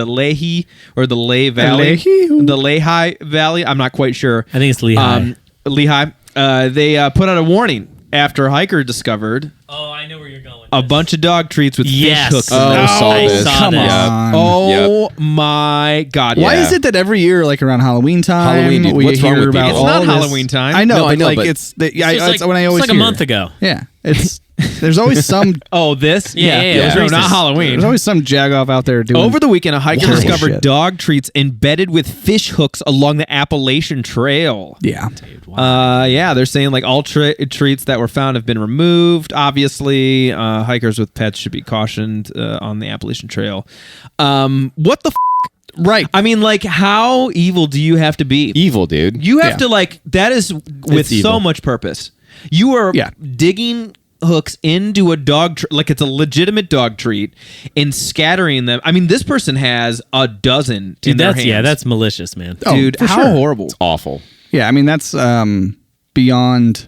Leahy or the Lehigh Valley, Leahy? the Lehigh Valley. I'm not quite sure. I think it's Lehigh. Lehigh. They put out a warning after a hiker discovered Oh, I know where you're going. a bunch of dog treats with Yes. fish hooks. in Oh, them. saw I this. saw Come this. on. Oh my God! Why Yeah. is it that every year, like around Halloween time, Halloween, dude, we what's wrong hear with about people? It's not all this- Halloween time. I know, No, but I know, like but- it's the, It's just it's like- when I always it's like a hear. month ago. Yeah, it's there's always some Oh, this? Yeah, yeah, it was No, racist. not Halloween. there's always some jagoff out there doing Over the weekend, a hiker Wild discovered shit. dog treats embedded with fish hooks along the Appalachian Trail. yeah. Yeah, they're saying like all treats that were found have been removed. Obviously, hikers with pets should be cautioned on the Appalachian Trail. What the? Right. I mean, like, how evil do you have to be? Evil, dude. You have Yeah. to like that is with so evil. much purpose. You are Yeah. digging hooks into a dog like it's a legitimate dog treat and scattering them. I mean, this person has a dozen in Dude, their that's hands. yeah, that's malicious, man. Oh, dude, for how sure. horrible. Awful. Yeah, I mean that's beyond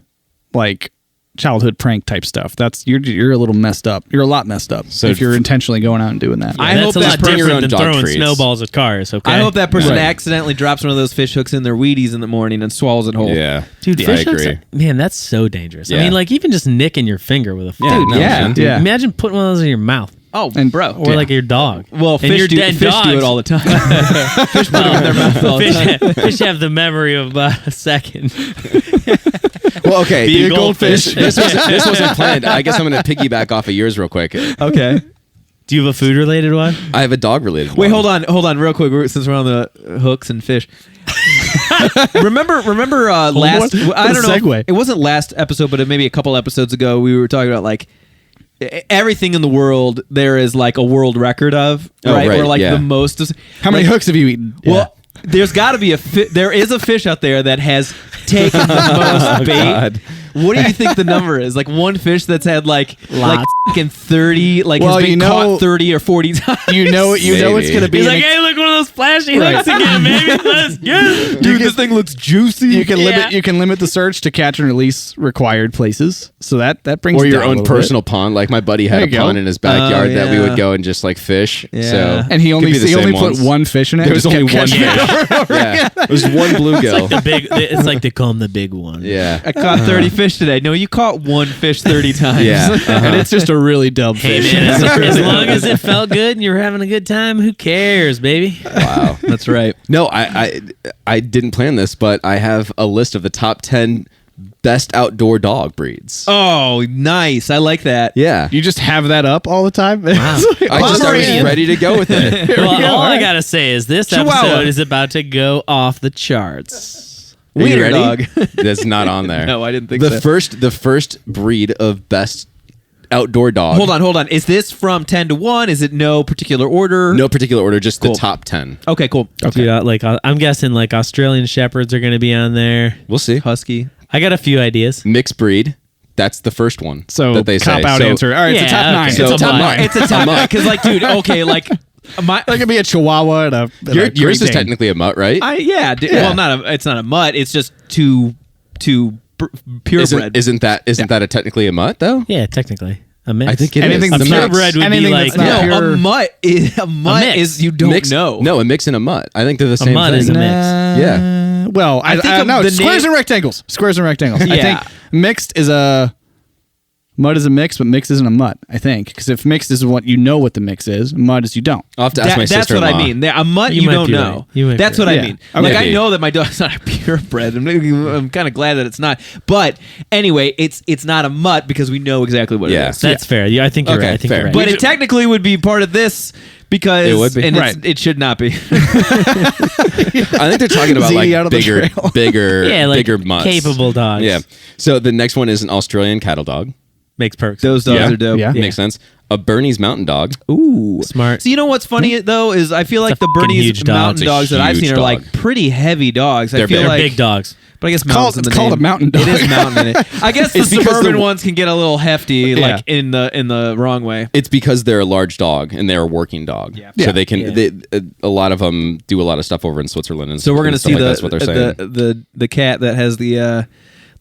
like childhood prank type stuff. That's you're a little messed up. You're a lot messed up So if you're intentionally going out and doing that. I that's hope a that lot bring your different own than dog throwing treats. snowballs at cars. Okay, I hope that person Right. accidentally drops one of those fish hooks in their Wheaties in the morning and swallows it whole. Yeah. dude, I fish hooks. agree. Man, that's so dangerous. I Yeah. mean, like even just nicking your finger with a Yeah, dude. no, yeah, man. yeah. Imagine putting one of those in your mouth. Oh, And- bro. Or like your dog. Well, And fish, your do, dead fish do it dogs. all the time. Fish put them in their mouth all the time. Fish have the memory of a second. Well, okay. Be a the goldfish. This wasn't planned. I guess I'm going to piggyback off of yours real quick. Okay. Do you have a food related one? I have a dog related. Wait, hold on, real quick. Since we're on the hooks and fish, remember last? What I a don't know. segue. It wasn't last episode, but maybe a couple episodes ago, we were talking about like everything in the world. There is like a world record of Oh, right, right, or like yeah. the most. How many like, hooks have you eaten? Well, there's got to be there is a fish out there that has taken the most bait. God. What do you think the number is? Like one fish that's had like fucking 30, like Well, has been you know- caught 30 or 40 times. You know it's Maybe. gonna be. He's an like, hey, look, one of those flashy hooks again, baby. Let's get it. Dude, this thing looks juicy. You can limit the search to catch and release required places. So that brings Or it your down a own little bit. personal pond. Like my buddy had There a you go. pond in his backyard that we yeah. would go and just like fish. Yeah. So And he could only be the he only same put ones. one fish in it. There was just only kept one catching fish. Yeah, it was one bluegill. It's like they call him the big one. Yeah. I caught 30 fish today. No, you caught one fish 30 times. Yeah. and it's just a really dumb Hey fish. man, as long as it felt good and you were having a good time, who cares, baby? Wow. That's right. No, I didn't plan this, but I have a list of the top 10 best outdoor dog breeds. Oh, nice. I like that. Yeah. You just have that up all the time. Wow. I was ready to go with it. Well, all I right. gotta say is this Chihuahua. episode is about to go off the charts. Are you Wiener ready? dog. That's not on there. No, I didn't think the so. The first breed of best outdoor dog. Hold on. Is this from 10 to 1? Is it no particular order? No particular order, just Cool. the top 10. Okay, cool. Dude, I'm guessing like Australian Shepherds are gonna be on there. We'll see. Husky. I got a few ideas. Mixed breed. That's the first one. So that they say. cop out So- answer. All right, it's a Yeah, top okay. 9. So- it's a top Top 9. It's a top because, like, dude, okay, like, my, That could be a Chihuahua and a. and a Yours Great is Dane. technically a mutt, right? yeah. Well, it's not a mutt. It's just too purebred. Isn't that technically a mutt though? Yeah, technically. A mix. I think it Anything is. that's The not mix. purebred would be anything like that's not no, pure. a mutt mix. is you don't Mix, know. No, a mix and a mutt. I think they're the same mutt thing. is a mix. Yeah. Well, I think think of no, the squares name- and rectangles. Squares and rectangles. I Yeah. think mixed is a mud is a mix, but mixed isn't a mutt. I think because if mixed is what you know what the mix is, mud is you don't. I'll have to ask my That's what sister-in-law. I mean. A mutt You you, might don't be know. right. You might That's be what right. I mean. Okay. Like I Maybe. know that my dog's not a purebred. I'm kind of glad that it's not. But anyway, it's not a mutt because we know exactly what Yeah. it is. That's fair. Yeah, I think you're Okay, right. I think fair. you're right. But it technically would be part of this because It would be. and Right. it should not be. I think they're talking about Zeke out like of the bigger, trail. yeah, like bigger mutts. capable dogs. Yeah. So the next one is an Australian cattle dog. Makes perfect. Those dogs Yeah. are dope. Yeah. Makes sense. A Bernese mountain dog. Ooh, Smart. So you know what's funny though is I feel like a the fucking Bernese huge dog. mountain It's a dogs that I've huge seen are dog. like pretty heavy dogs. I They're feel big. They're like big dogs. But I guess called- mountain's in it's the called name. a mountain dog. It is mountain in it. I guess the It's because suburban the- ones can get a little hefty, like in the wrong way. It's because they're a large dog and they're a working dog. Yeah. So Yeah. they can. Yeah. They, a lot of them do a lot of stuff over in Switzerland. And So we're gonna stuff see like the that's what they're saying. the cat that has the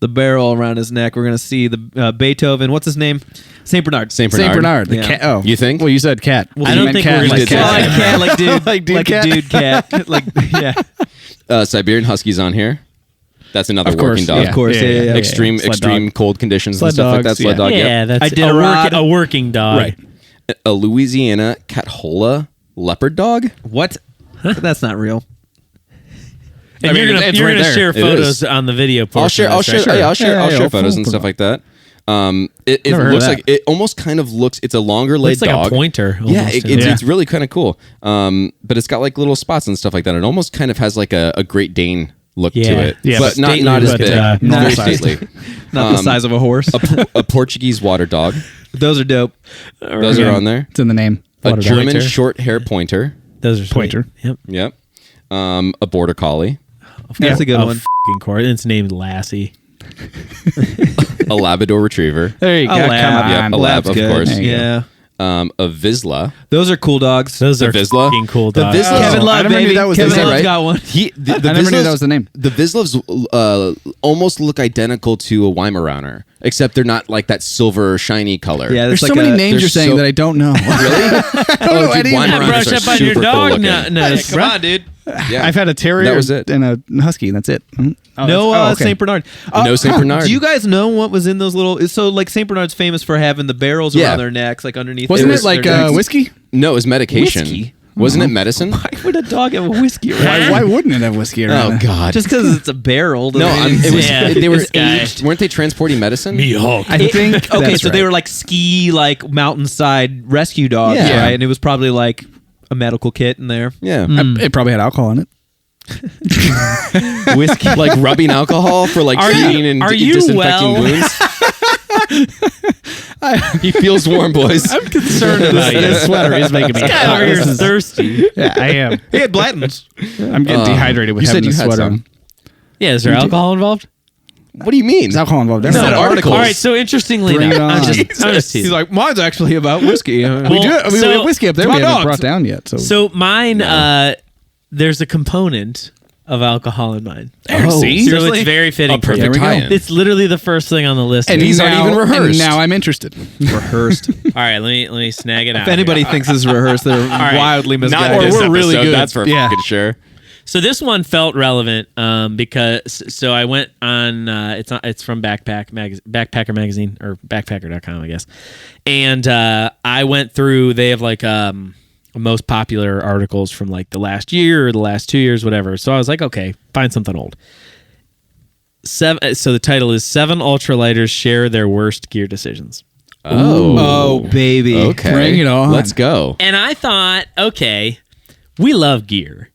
barrel around his neck. We're gonna see the Beethoven. What's his name? Saint Bernard. Saint Bernard. Saint Bernard. The Yeah. cat. Oh, You think? Well, you said cat. I don't think we're gonna like see Well, like cat. cat, like dude, Like dude like cat. a dude cat, like yeah. Siberian Huskies on here. That's another Of course, working dog. yeah. Of course, yeah. Extreme Sled dog. cold conditions Sled and stuff like that. dogs, Sled dog. Yeah, Yep. that's I did a working dog. Right. A Louisiana Cathola leopard dog. What? That's not real. And I mean, you're gonna, it's you're right gonna there. share It photos is. on the video. I'll share. I'll share. Right? Yeah, I'll share. Yeah, I'll yeah, share photos full and stuff like photo. that. It Never heard looks of like it almost kind of looks. It's a longer legged Looks like dog. a pointer. Yeah, almost. it's really kind of cool. But it's got like little spots and stuff like that. It almost kind of has like a Great Dane look Yeah. to it. Yeah, but not stately, not as but, big. not Very size. stately. Not the size of a horse. A Portuguese water dog. Those are dope. Those are on there. It's in the name. A Water German pointer. short hair pointer. Those are sweet. Pointer. Yep. Yep. A border collie. That's a good one. Fucking court. It's named Lassie. A Labrador retriever. There you go. A lab. Come Yeah, on. a lab, Lab's of good. course. There you go. Yeah. A Vizsla. Those are cool dogs. Those are Vizsla? fucking cool The dogs. Vizsla- Kevin Oh, Love, I never knew baby. that was Kevin his name, Love's right? got one. The I never knew that was the name. The Vizslavs almost look identical to a Weimaraner, except they're not like that silver shiny color. Yeah, There's that's so like many a, names there's you're saying so- that I don't know. Really? Oh, dude, Not Weimaraners brush are up on your super dog. cool No, looking. no, Come on, dude. Yeah. I've had a terrier That was it. and a husky. That's it. Oh, No, that's- oh, okay. Saint Bernard. No Saint Bernard. Do you guys know what was in those little? So, like Saint Bernard's famous for having the barrels Yeah. around their necks, like underneath. Wasn't their- it like their necks. whiskey? No, it was medication. Whiskey? Wasn't it medicine? Why would a dog have a whiskey around? Why wouldn't it have whiskey around Oh it? God. Just because it's a barrel. no, doesn't mean it was. Yeah, they were this guy. aged. Weren't they transporting medicine? Hulk. I think okay, that's so they right. were like ski, like mountainside rescue dogs, Yeah. right? And it was probably like a medical kit in there. Yeah. It probably had alcohol in it. Whiskey. Like rubbing alcohol for like Are you- treating and are you disinfecting well? wounds. He feels warm, boys. I'm concerned about you. This sweater is making me This guy over here This is is- thirsty. Yeah, I am. He had Blanton's. I'm getting dehydrated with You having said you this had sweater some. on. Yeah, is there alcohol involved? What do you mean? There's alcohol involved. It's not All articles. right, so interestingly Bring enough, it on. I'm just He's teasing. like, mine's actually about whiskey. We have whiskey up there. My We haven't dogs. brought down yet. So mine, there's a component of alcohol in mine. Oh, see? So Seriously? it's very fitting. Perfect There we go. tie-in. It's literally the first thing on the list. and These aren't now- even rehearsed. And now I'm interested. Rehearsed. All right, let me snag it out. If anybody thinks this is rehearsed, they're right. wildly Not misguided. this we're really episode, good. that's for Yeah. fucking sure. So this one felt relevant because so I went on it's from Backpacker magazine or backpacker.com I guess. And I went through, they have like most popular articles from like the last year or the last 2 years, whatever. So I was like, okay, find something old. So the title is 7 ultralighters share their worst gear decisions. Oh, baby. Okay. Bring it on. Let's go. And I thought, okay, we love gear.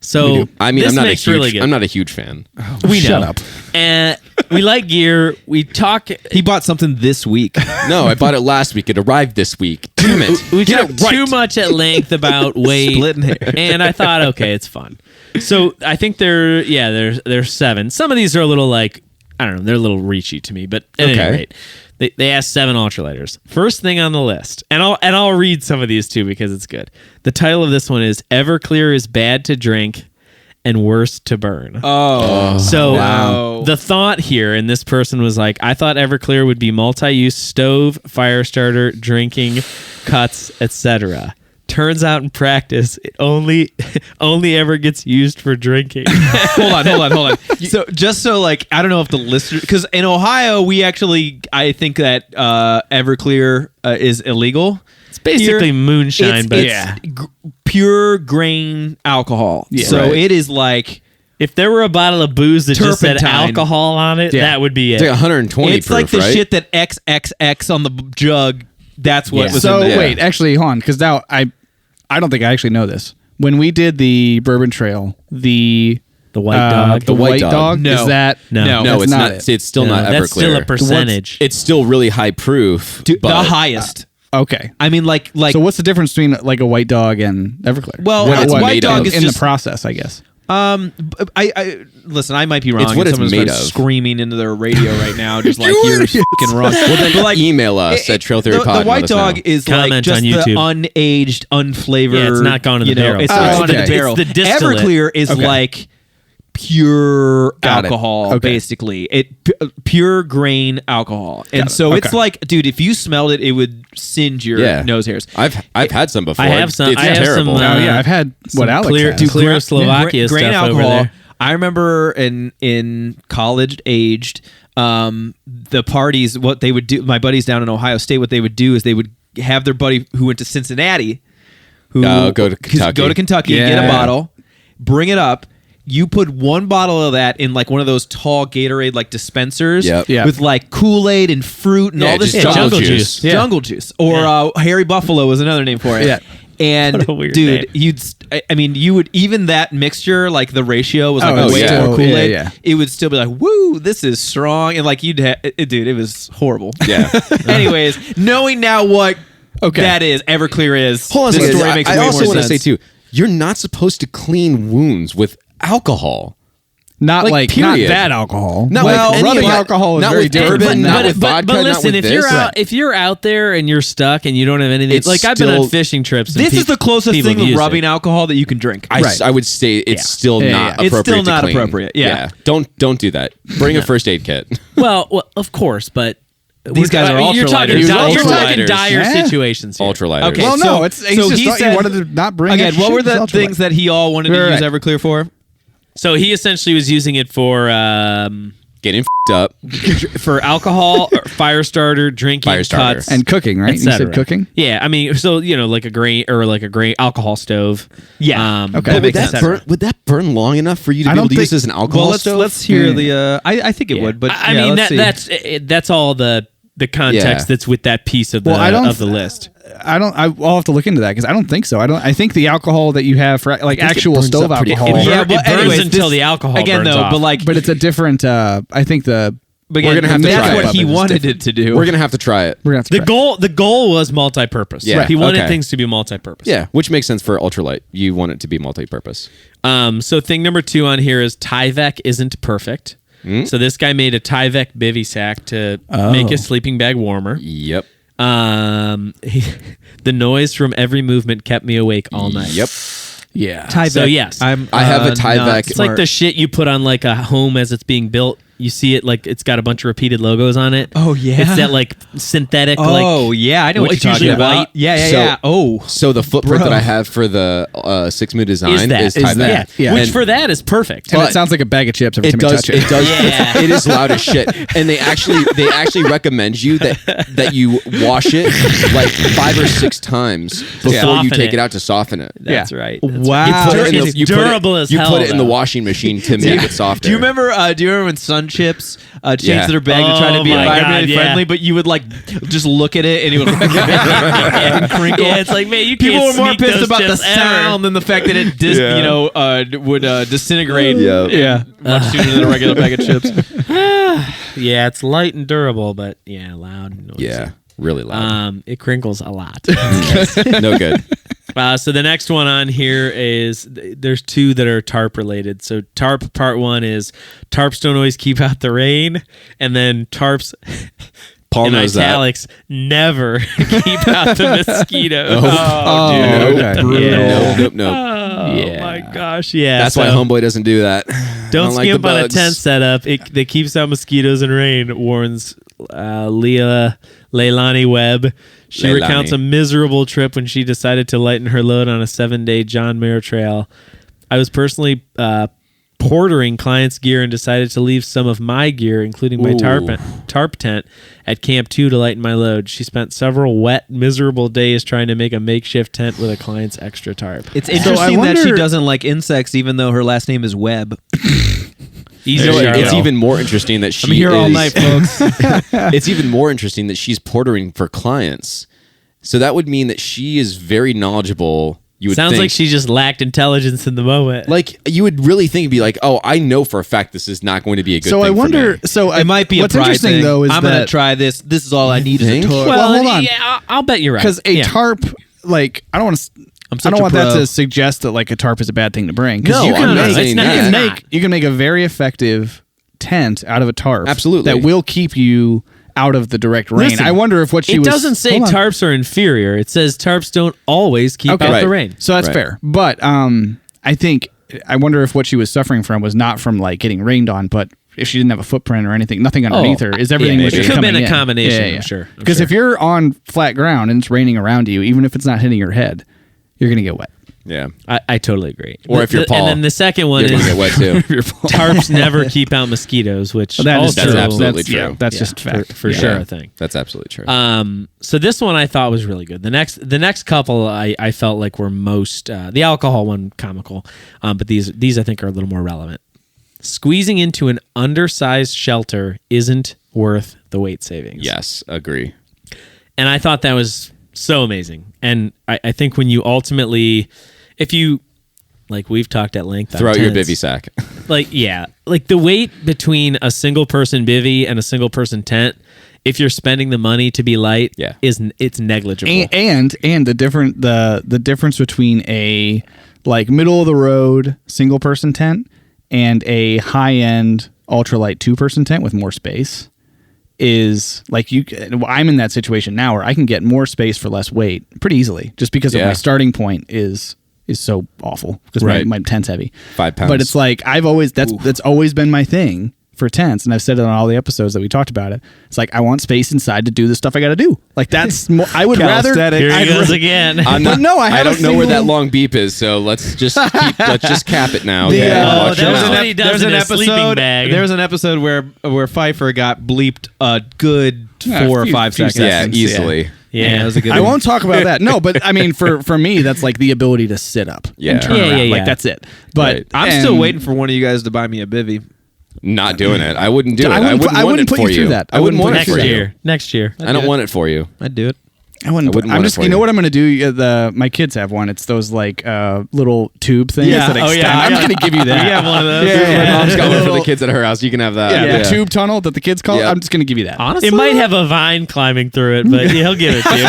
So I mean, this I'm not makes really good. I'm not a huge fan. We Shut know. up. And we like gear. We talk. He bought something this week. No, I bought it last week. It arrived this week. Damn it. We Get talk it right. too much at length about weight, Splitting hair. and I thought, okay, it's fun. So I think there's 7. Some of these are a little like, I don't know, they're a little reachy to me, but at Okay. any rate, they asked 7 ultralighters. First thing on the list, and I'll read some of these too because it's good. The title of this one is Everclear is bad to drink and worse to burn. Oh. So wow. the thought here, and this person was like, I thought Everclear would be multi-use stove, fire starter, drinking, cuts, etc. Turns out in practice, it only ever gets used for drinking. hold on. So just so like, I don't know if the listener, because in Ohio, I think that Everclear is illegal. It's basically moonshine, but Pure grain alcohol. Yeah. So Right. it is like, if there were a bottle of booze that just said Turpentine. alcohol on it, Yeah. that would be it. It's like 120 it's proof, like the right? shit that XXX on the jug. That's what was So in there. wait, actually, hold on, because now I don't think I actually know this. When we did the Bourbon Trail, the White Dog. the White white Dog. dog, No. is that No. No, that's it's not not. it. It's still No, not Everclear. that's still a percentage. It's still really high proof. Dude, but the highest. Okay. I mean, like. So what's the difference between like a white dog and Everclear? Well, What it's White made Dog of. is in just the process, I guess. I listen. I might be wrong. It's what and it's someone's made starts of. screaming into their radio right now, just like you're fucking wrong. Well, then email us at the trailtheorypod. White Dog is like Comment just on the YouTube. unaged, unflavored. Yeah, it's not gone in the barrel. It's Oh, not gone in okay. the barrel. It's the distillate. Everclear is Okay. like pure Got it. alcohol, Okay. basically. Pure grain alcohol, and so it's Okay. like, dude, if you smelled it, it would singe your nose hairs. I've had some before. I have some- It's I have terrible. some, Oh yeah, I've had what Alex clear- has. dude, clear Slovakia grain stuff over alcohol. there. I remember in college aged, the parties, what they would do, my buddies down in Ohio State, what they would do is they would have their buddy who went to Cincinnati, who Go to Kentucky. go to Kentucky, get Yeah. a bottle, bring it up. You put one bottle of that in like one of those tall Gatorade like dispensers Yep. Yeah. with like Kool-Aid and fruit and Yeah, all this just stuff. jungle juice. Yeah. Jungle juice. Or Harry Buffalo was another name for it. Yeah. And What a weird dude, name. you would even that mixture, like the ratio was like Oh, way yeah. more Kool-Aid. Yeah. It would still be like, woo, this is strong. And like dude, it was horrible. Yeah. Anyways, knowing now what that is, Everclear is. Hold on a this second. story makes I way also more want to sense. say too, you're not supposed to clean wounds with alcohol. Not Like, like not period. that alcohol. Not well, with any rubbing of that. alcohol is Not very with different. bourbon, from not that. with vodka, but not listen, with if this. you're out, Right. if you're out there and you're stuck and you don't have anything, It's like I've been on still- fishing trips. And This is the closest people thing have with used rubbing it. alcohol that you can drink. I would say it's still Yeah, not yeah. appropriate. It's still to not clean. appropriate, yeah. Don't do that. Bring a first aid kit. Well, of course, but These guys are you're talking, ultralighters. you're talking Ultralighters. dire Yeah. situations here. Ultralighters. Okay. Well, So- no, it's he's so just he thought said- he wanted to not bring Again, extra what were shit. the It's things ultralight. that he all wanted to Right, use right. Everclear for? So he essentially was using it for Getting f***ed up. alcohol, or fire starter, drinking, Fire starter. cuts, and cooking, right? You etc. said cooking. Yeah, I mean, so like a grain alcohol stove. Yeah. Okay. that makes Would that, sense. burn, would that burn long enough for you to I be able don't to use think- as an alcohol Well, stove? let's hear Yeah. the. I think it Yeah. would, but I yeah, mean let's see. that's all the context Yeah. that's with that piece of the Well, I don't- of the list. I'll have to look into that because I don't think so. I think the alcohol that you have for like it actual burns stove up pretty alcohol. quick. Yeah, It but burns anyways, until this- the alcohol again burns though, off. but like, But it's a different. I think the but we're gonna have to that's try what it. he It's wanted it to do. We're going to have to try it. we're gonna have to try. The goal was multi-purpose. Yeah, He wanted okay. things to be multi-purpose. Yeah, which makes sense for ultralight. You want it to be multi-purpose. So thing number 2 on here is Tyvek isn't perfect. So this guy made a Tyvek bivy sack to make his sleeping bag warmer. Yep. The noise from every movement kept me awake all night. Yep. Yeah. Tyvek. So yes, I have a Tyvek. it's like the shit you put on like a home as it's being built. You see it like it's got a bunch of repeated logos on it. Oh, yeah. It's that like synthetic. Oh, like, yeah. I know what it's you're talking usually about. white. Yeah. So- Oh. So the footprint Bro. that I have for the 6-mu design is that? is Tyvek. that? Yeah. Which And- for that is perfect. And But- it sounds like a bag of chips every It time you does. touch it. It does. Yeah. It is loud as shit. And they actually recommend you that you wash it like 5 or 6 times before you Soften take it. it out to soften it. That's right. Wow. It's, Put it in the- it's you put it- durable as you hell. put it in the though. washing machine to make it softer. Do you remember? When Sun Chips changed Yeah. their bag to try to be Oh my environmentally God, yeah. friendly, but you would like just look at it and it would crinkle. Yeah, it's like, man, you People can't were more sneak pissed those about the chips ever. sound than the fact that it would disintegrate. Yeah. Much sooner than a regular bag of chips. Yeah, it's light and durable, but yeah, loud noise. Yeah, really loud. It crinkles a lot. No good. So the next one on here is there's 2 that are tarp related. So tarp part 1 is tarps don't always keep out the rain, and then tarps Paul in knows that. italics never keep out the mosquitoes. Oh, Nope. okay. Yeah. Nope. Oh Yeah. my gosh, yeah. That's why Homeboy doesn't do that. Don't like skimp the on a bugs. tent setup. That keeps out mosquitoes and rain, warns Leilani Webb. She Leilani. recounts a miserable trip when she decided to lighten her load on a 7-day John Muir trail. I was personally portering clients' gear and decided to leave some of my gear, including my Ooh. tarp tent, at Camp 2 to lighten my load. She spent several wet, miserable days trying to make a makeshift tent with a client's extra tarp. It's I interesting that she wonder- doesn't like insects, even though her last name is Webb. Easy You know what? Charlie. It's even more interesting that she I'm here all is- night, folks. It's even more interesting that she's portering for clients. So that would mean that she is very knowledgeable. You would Sounds think. like she just lacked intelligence in the moment. Like you would really think it'd be like, oh, I know for a fact this is not going to be a good So thing I for wonder. me. So It might be what's a pride interesting thing. though is I'm that gonna try this. This is all I need is a think? toy. Well, hold on. Yeah, I'll bet you're right. because a Yeah. tarp, like I don't want to. I such don't a want that pro. to suggest that like a tarp is a bad thing to bring. Because No, you can I'm not make saying that. you can make a very effective tent out of a tarp. Absolutely. that will keep you out of the direct rain. Listen, I wonder if what she it was. doesn't say hold on. tarps are inferior. It says tarps don't always keep Okay. out Right. the rain. So that's Right. fair. But I think I wonder if what she was suffering from was not from like getting rained on, but if she didn't have a footprint or anything, nothing underneath her, is everything yeah, was it just could have coming been a in. combination, I'm sure. Because if you're on flat ground and it's raining around you, even if it's not hitting your head, you're gonna get wet. Yeah. I totally agree. Or if you're Paul, and then the second one You're going is to get wet too. tarps never keep out mosquitoes, which That is also true. absolutely That's, true. yeah, that's yeah, just fact for Yeah. sure a thing. That's absolutely true. So this one I thought was really good. The next couple I felt like were most the alcohol one comical, but these I think are a little more relevant. Squeezing into an undersized shelter isn't worth the weight savings. Yes, agree. And I thought that was so amazing. And I think when you ultimately, if you, like we've talked at length, on Throw out your tents, bivy sack. like the weight between a single person bivy and a single person tent, if you're spending the money to be light, Yeah. it's negligible. And the difference between a like middle of the road single person tent and a high end ultralight 2-person tent with more space is like I'm in that situation now where I can get more space for less weight pretty easily just because of Yeah. my starting point is so awful because Right. my tent's heavy. 5 pounds. But it's like that's always been my thing for tents, and I've said it on all the episodes that we talked about it. It's like I want space inside to do the stuff I got to do. Like that's more, I would rather. Calisthenics. Here he I'd goes ra- again. I'm But not, no, I I have a don't know where that single- long beep is, so let's just cap it now. The, okay? oh, Watch that your was mouth. what he does in his sleeping bag. There was an episode where Pfeiffer got bleeped a good Yeah, 4 or few- 5 few seconds. Yeah, seconds, easily. Yeah. that was a good I one. won't talk about that. No, but I mean, for me, that's like the ability to sit up Yeah. and turn Yeah, around. yeah, Like yeah. that's it. But Right. I'm still waiting for one of you guys to buy me a bivy. Not doing it. I wouldn't do it. I wouldn't I wouldn't put want you it for through that. I wouldn't want it next for you. year. Next year. I don't want it for you. I'd do it. I wouldn't. wouldn't I'm want it just. for You know you. what I'm going to do? My kids have one. It's those like little tube things Yeah. that Oh, extend. yeah. I'm just going to give you that. We have one of those. Yeah. My mom's got one for the kids at her house. You can have that. Yeah, the tube tunnel that the kids call it. Yeah. I'm just going to give you that. Honestly, It might have a vine climbing through it, but he'll give it to you.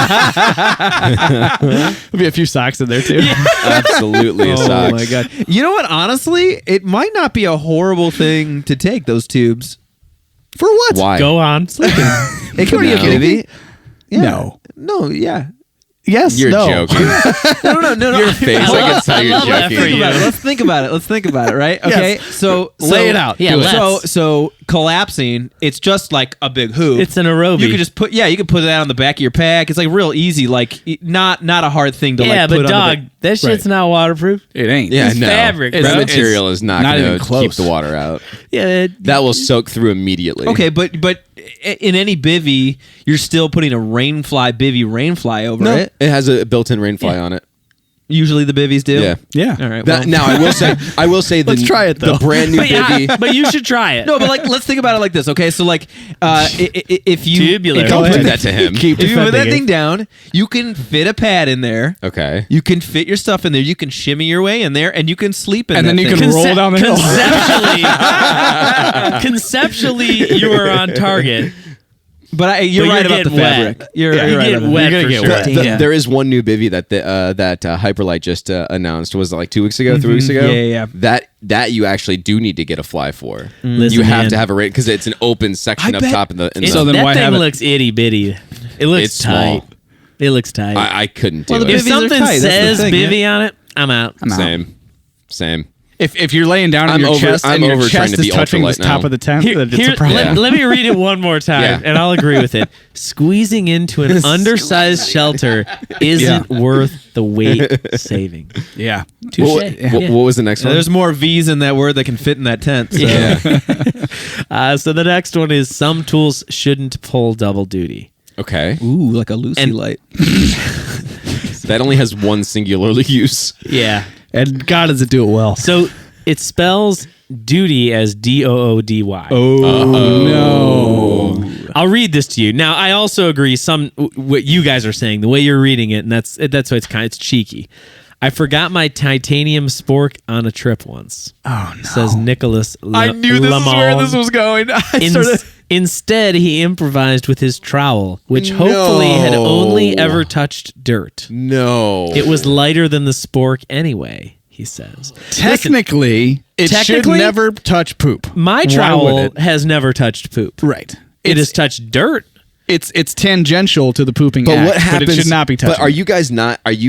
There'll be a few socks in there too. Absolutely. a Oh sock. my god! You know what? Honestly, it might not be a horrible thing to take those tubes. For what? Why? Go on. It could be a No. baby. Yeah. No. No. Yeah. Yes. You're no. joking. No. Your face, I can tell I you're love that joking. for you. Let's think about it. Let's think about it. Right? Okay. Yes. So Lay it out. Yeah, Do it. let's. So collapsing, it's just like a big hoop. It's an aerobie. You could just put you could put that on the back of your pack. It's like real easy, like not a hard thing to yeah, like but put on dog, the that shit's Right. not waterproof. It ain't. Yeah, It's no. fabric, The bro. material is not, not going even to close. keep the water out. Yeah, That will soak through immediately. Okay, but in any bivvy, you're still putting a bivvy rainfly over No, it. it has a built-in rainfly on it. Usually the bivvies do. Yeah. Yeah. All right. That- Well, now I will say Let's try it, the though. brand new but, bivvy. but you should try it. no, but like let's think about it like this. Okay, so like if you Tubular. Don't Go do ahead. that to him. Keep if you put that defending it. thing down, you can fit a pad in there. Okay. You can fit your stuff in there. You can shimmy your way in there, and you can sleep in. And that then you thing. can roll down the hill. Conceptually, you are on target. But you're But right you're about the getting fabric. wet. You're You right get about wet that. for get sure. wet. Damn. There is one new bivvy that Hyperlight just announced. Was it like 2 weeks ago, 3 weeks ago? Yeah. That you actually do need to get a fly for. Listen, You have man. to have a rate because it's an open section I up bet- top in the. It's- So then that why thing have it? looks itty bitty. It looks It's tight. small. It looks tight. I couldn't do Well, the it. if bivvies are something tight, that's the says thing, bivvy on it, I'm out. I'm out. Same. If you're laying down on I'm your over- chest I'm and your over trying chest to is be touching the ultralight top now. of the tent, Here, then it's a here, problem. let me read it one more time, Yeah. and I'll agree with it. Squeezing into an undersized shelter isn't worth the weight saving. Yeah. Touche. What was the next one? There's more V's in that word that can fit in that tent. So. Yeah. So the next one is some tools shouldn't pull double duty. Okay. Ooh, like a Lucy And- light. That only has one singular use. Yeah. And God does it do it well. So it spells duty as Doody. No. I'll read this to you. Now, I also agree what you guys are saying, the way you're reading it, and that's why it's cheeky. I forgot my titanium spork on a trip once. Oh no. Says Nicholas was going. Instead, he improvised with his trowel, which hopefully had only ever touched dirt. No. It was lighter than the spork anyway, he says. Technically, it should technically- never touch poop. My Why trowel would it? has never touched poop. Right. It has touched dirt. It's tangential to the pooping But act, what happens? But it should not be touching. But are you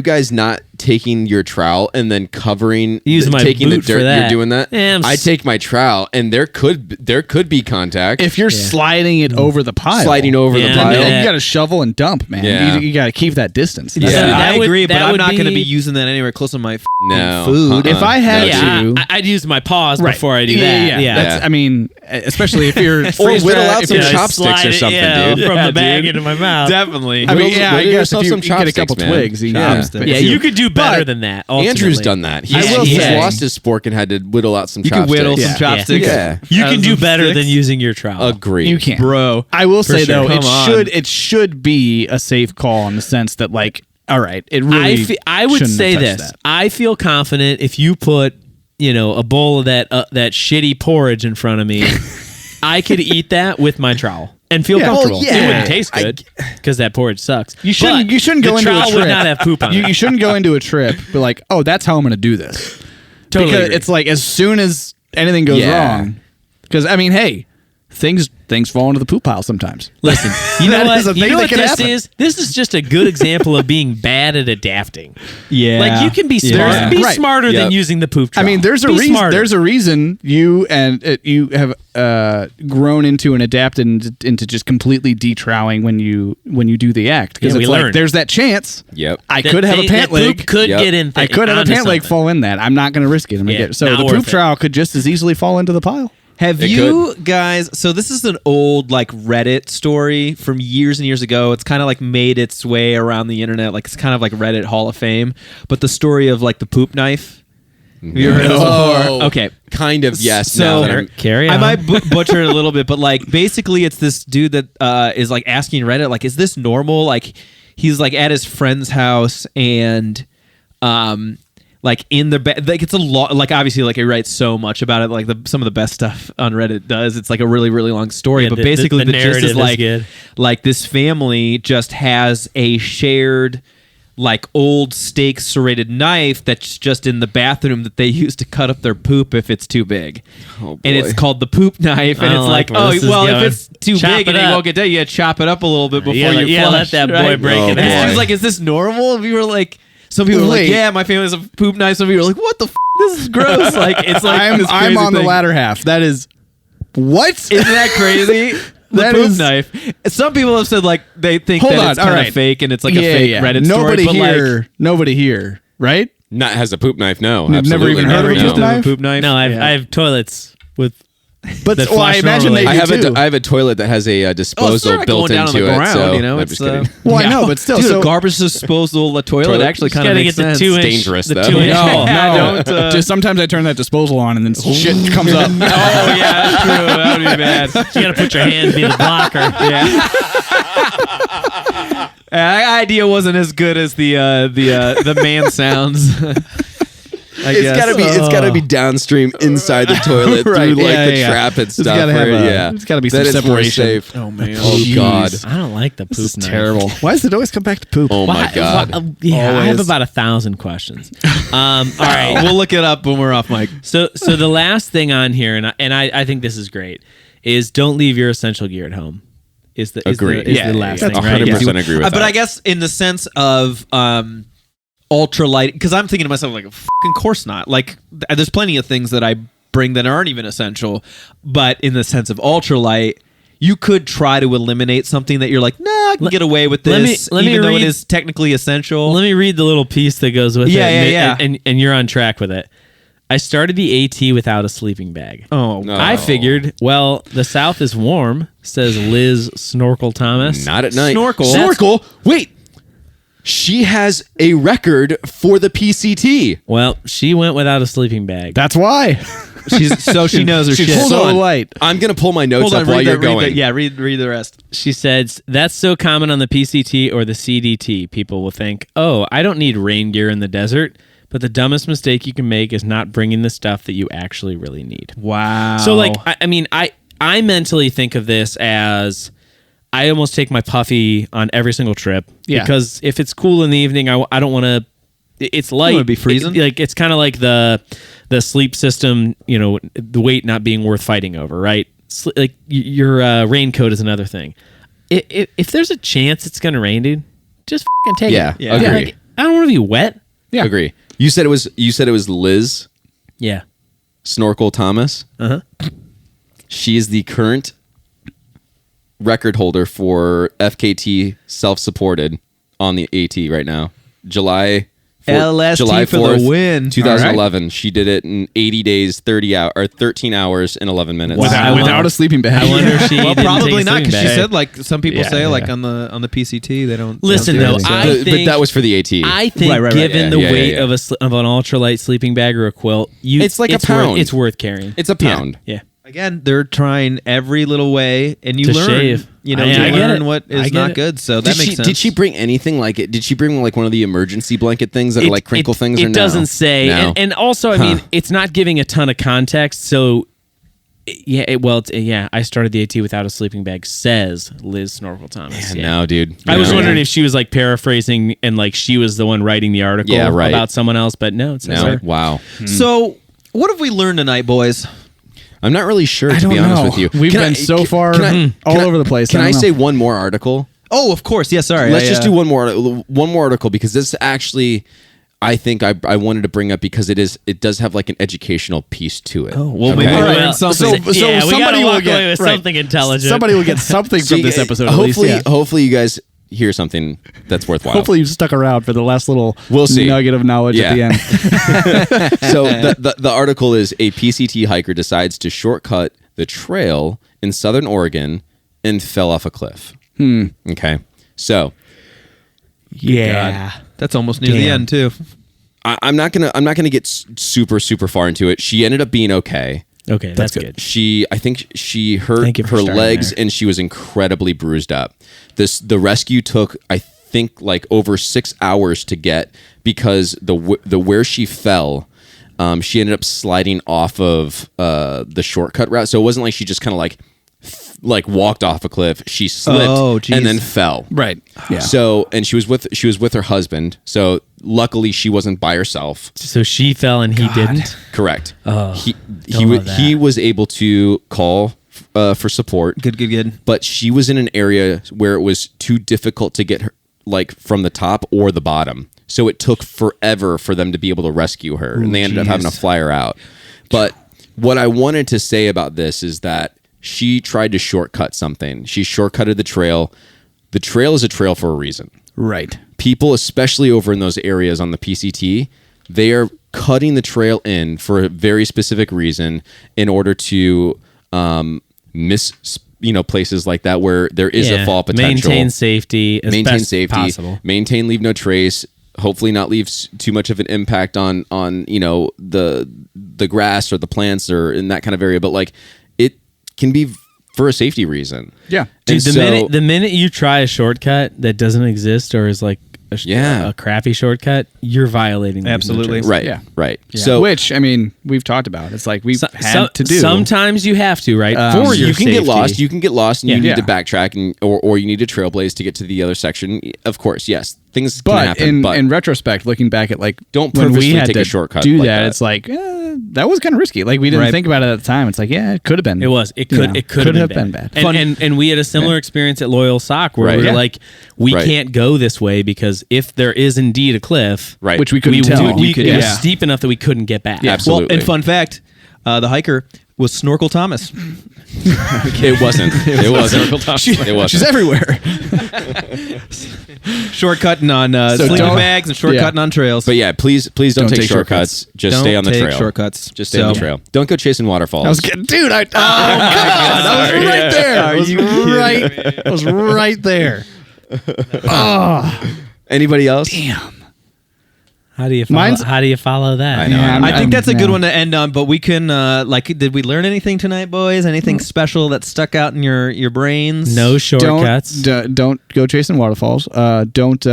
guys not taking your trowel and then covering, Use my taking the boot for dirt? that. You're doing that. Yeah, I take my trowel, and there could be contact. If you're sliding it over the pile, Sliding over Yeah, the pile. yeah. you got to shovel and dump, man. Yeah. You got to keep that distance. Yeah. I That would- agree, but that I'm would not going to be- be using that anywhere close to my No. food. If I had Yeah, to, I'd use my paws right. before I do that. Yeah. That's, Yeah. I mean, especially if you're Or freeze whittle dry- out if some you're- chopsticks or something, dude. from Yeah, the bag dude. into my mouth. Definitely. I mean, Whittle- yeah, I whittle guess yourself if you some get a couple chopsticks, man. twigs, Chopsticks. Yeah, you could do better But than that. Andrew's ultimately. done that. Yeah, He's yeah. lost his spork and had to whittle out some You can chopsticks. whittle Yeah. some chopsticks. Yeah. You can do Some better sticks. than using your trowel. Agree. You can, Bro. I will say sure. though, Come on. it should be a safe call in the sense that, like, all right, it really. I would shouldn't say have touched this. that. I feel confident if you put, a bowl of that shitty porridge in front of me, I could eat that with my trowel and feel Yeah. comfortable. Well, yeah. It wouldn't taste good because that porridge sucks. You shouldn't. But You shouldn't go the into a trowel trip. would not have poop on you, it. you shouldn't go into a trip. Be like, oh, that's how I'm going to do this. Totally Because agree. it's like as soon as anything goes Yeah. wrong. Because I mean, hey, things fall into the poop pile sometimes. Listen, you know That is a what? You thing know that what can this happen. is? This is just a good example of being bad at adapting. Yeah. Like you can be smart, Yeah. be Right. smarter than Yep. using the poop I trowel. mean, there's a Be reason. smarter. There's a reason you have grown into and adapted into just completely detroweling when you do the act, because Yeah, we it's like learned. there's that chance. Yep. I That could have a thing- pant that poop leg. could Yep. get in. I could have a onto pant leg something. fall in that. I'm not going to risk it. I'm gonna Yeah, get it. So not the worth poop it. trowel could just as easily fall into the pile. Have It you guys? So this is an old like Reddit story from years and years ago. It's kind of like made its way around the internet. Like it's kind of like Reddit Hall of Fame. But the story of like the poop knife. Have you ever heard of this before? Okay. Kind of, yes. So- now that I'm- Carry I on. might butcher it a little bit, but like basically, it's this dude that is like asking Reddit, like, is this normal? Like, he's like at his friend's house and like in the like it's a lot, like obviously like he writes so much about it, like some of the best stuff on Reddit does. It's like a really really long story, Yeah, but basically the the gist narrative is like good. like this family just has a shared like old steak serrated knife that's just in the bathroom that they use to cut up their poop if it's too big. Oh, and it's boy. called the poop knife, and I it's don't like, like where oh this is well, going. if it's too Chop big it and you up. won't get done, you gotta chop it up a little bit before Yeah, you yeah, flush, let that boy right? break Oh, it boy. And she was out. like, is this normal? We were like, some people were like, Wait. yeah, my family has a poop knife. Some people were like, what the f? This is gross. Like, it's like this I'm crazy on the thing. latter half. That is what? Isn't that crazy? The That poop is- knife. Some people have said like they think Hold that on, it's all kind of right. fake and it's like a fake Reddit Nobody story. But here. like, Nobody here. Right? Not has a poop knife. No, You've never absolutely even not. heard of a No. poop knife? poop knife. No, I Yeah. have toilets with. But That well, I flush imagine normally. they I do have too. I have a toilet that has a disposal not built going down into on the it. ground, So you know, I'm it's, just kidding. Well, I know, but still, Dude, so a garbage disposal toilet Toilet- actually Just kind of gotta makes get the sense. 2-inch. dangerous, the though. 2-inch no, hole. Yeah, no. don't, Just sometimes I turn that disposal on and then shit comes up. Oh yeah, that's true. That would be bad. You gotta put your hand be the blocker. Yeah. That idea wasn't as good as the man sounds. I guess. It's gotta be downstream inside the toilet Right, through like yeah, the yeah. trap and It's stuff. gotta have where- a- yeah, it's gotta be That some is more separation. safe. Oh man. Oh God. I don't like the poop This is knife. terrible. Why does it always come back to poop? Oh my God. Yeah, I have Always. about 1,000 questions. All right. We'll look it up when we're off mic. So the last thing on here, and I think this is great, is don't leave your essential gear at home. Is the Agreed. the last yeah. thing, right? 100% agree with But that. I guess in the sense of ultralight, because I'm thinking to myself like, fucking course not. Like, there's plenty of things that I bring that aren't even essential. But in the sense of ultralight, you could try to eliminate something that you're like, nah, I can get away with let me- this, let me even though it read- is technically essential. Let me read the little piece that goes with Yeah, it. yeah, And you're on track with it. I started the AT without a sleeping bag. oh, No. I figured, well, the South is warm, says Liz Snorkel Thomas. Not at night. Snorkel. Snorkel. Wait. She has a record for the PCT. Well, she went without a sleeping bag. That's why. she knows her She's shit. so light. I'm gonna pull my notes Hold on, up while read you're the, read going. the, yeah, read the rest. She says, that's so common on the PCT or the CDT. People will think, oh, I don't need rain gear in the desert. But the dumbest mistake you can make is not bringing the stuff that you actually really need. Wow. So, like, I mean, I mentally think of this as I almost take my puffy on every single trip. Yeah. Because if it's cool in the evening, I don't want to. It's light. wanna be freezing? Like it's kind of like the sleep system. You know, the weight not being worth fighting over, right? Like your raincoat is another thing. If there's a chance it's gonna rain, dude, just fucking take Yeah, it. Yeah. agree. Like, I don't want to be wet. Yeah. Agree. You said it was Liz Yeah. Snorkel Thomas. Uh huh. She is the current record holder for FKT self-supported on the AT right now. July LST for the win. 2011. She did it in 80 days, 13 hours and 11 minutes. Without a sleeping bag. I wonder if she Well, didn't probably take a not, because sleeping she bag. said like some people Yeah, say yeah. like on the PCT they don't. Listen, they don't though, do I anything. But think- that was for the AT. I think, Right, given yeah. the Yeah, weight yeah. of of an ultralight sleeping bag or a quilt, It's like a pound. It's worth carrying. It's a pound. Yeah. Again, they're trying every little way, and you To learn. shave. You know, I you get learn it. what I is get not it. good. So that makes sense. Did she bring anything like it? Did she bring like one of the emergency blanket things that are like crinkle things? It or no? doesn't say, No. and also, I mean, it's not giving a ton of context. So, yeah, I started the AT without a sleeping bag. Says Liz Snorkel Thomas. Yeah, Yeah. no, dude. I was No. wondering if she was like paraphrasing and like she was the one writing the article Yeah, right. about someone else, but no, it says No. her. Wow. So, what have we learned tonight, boys? I'm not really sure, to don't be honest know. with you. We've Can been so far can all over the place. Can I I don't say know. one more article? Oh, of course. Yeah, sorry. Let's just do one more article because this actually, I think I wanted to bring up because it does have like an educational piece to it. Oh, well, Okay. maybe All we'll right. learn something. So Yeah, we somebody gotta will walk get away with right. something intelligent. Somebody will get something So from you this guys- episode. At hopefully, least, yeah. hopefully you guys hear something that's worthwhile. Hopefully you stuck around for the last little We'll see. nugget of knowledge at the Yeah. end. So the article is a PCT hiker decides to shortcut the trail in Southern Oregon and fell off a cliff. Okay. So Yeah. That's almost near the Damn. end too. I'm not gonna get super far into it. She ended up being okay. Okay, that's good. I think she hurt Thank you for her starting legs there. and she was incredibly bruised up. The rescue took I think like over 6 hours to get, because the where she fell, she ended up sliding off of the shortcut route. So it wasn't like she just kind of like walked off a cliff. She slipped and then fell. Right. Yeah. So, and she was with her husband. So luckily she wasn't by herself. So she fell and he didn't. Correct. Oh, he was able to call for support. Good. But she was in an area where it was too difficult to get her, like from the top or the bottom. So it took forever for them to be able to rescue her, and they ended up having to fly her out. But what I wanted to say about this is that she tried to shortcut something. She shortcutted the trail. The trail is a trail for a reason. Right. People, especially over in those areas on the PCT, they are cutting the trail in for a very specific reason in order to miss places like that where there is a fall potential. Maintain safety as best possible. Maintain leave no trace. Hopefully not leave too much of an impact on the grass or the plants or in that kind of area. But like it can be for a safety reason. Yeah. Dude, the minute you try a shortcut that doesn't exist or is like a crappy shortcut, you're violating the Absolutely. trace. Right. Yeah. Right. Yeah. So which, I mean, we've talked about. It's like we've had to do. Sometimes you have to, right? For your you can get safety. lost. You can get lost, and Yeah. you need Yeah. to backtrack, or you need to trailblaze to get to the other section. Of course, yes, things can But happen. But in retrospect, looking back at like Don't when we purposely had take to a shortcut do like that, that. it's like that was kind of risky. Like we didn't Right. think about it at the time. It's like it could have been. It was. It could. Yeah. It could have been bad. And we had a similar experience at Loyal Sock where Right. we were Yeah. like, we Right. can't go this way because if there is indeed a cliff, right, which we couldn't tell. it was Yeah. steep enough that we couldn't get back. Absolutely. Well, and fun fact, the hiker was Snorkel Thomas. It wasn't. It wasn't. It wasn't. She's everywhere. Shortcutting on sleeping don't- bags and shortcutting on trails. But yeah, please don't take shortcuts. Just Don't stay on the take trail. shortcuts. Just stay on the trail. Don't go chasing waterfalls. I was getting, dude. Oh my god, I was right there. I was right. I was right there. Anybody else? Damn. How do you follow that? I know. Yeah, I think that's a good yeah. one to end on, but we can did we learn anything tonight, boys? Anything special that stuck out in your brains? No shortcuts. Don't go chasing waterfalls. Don't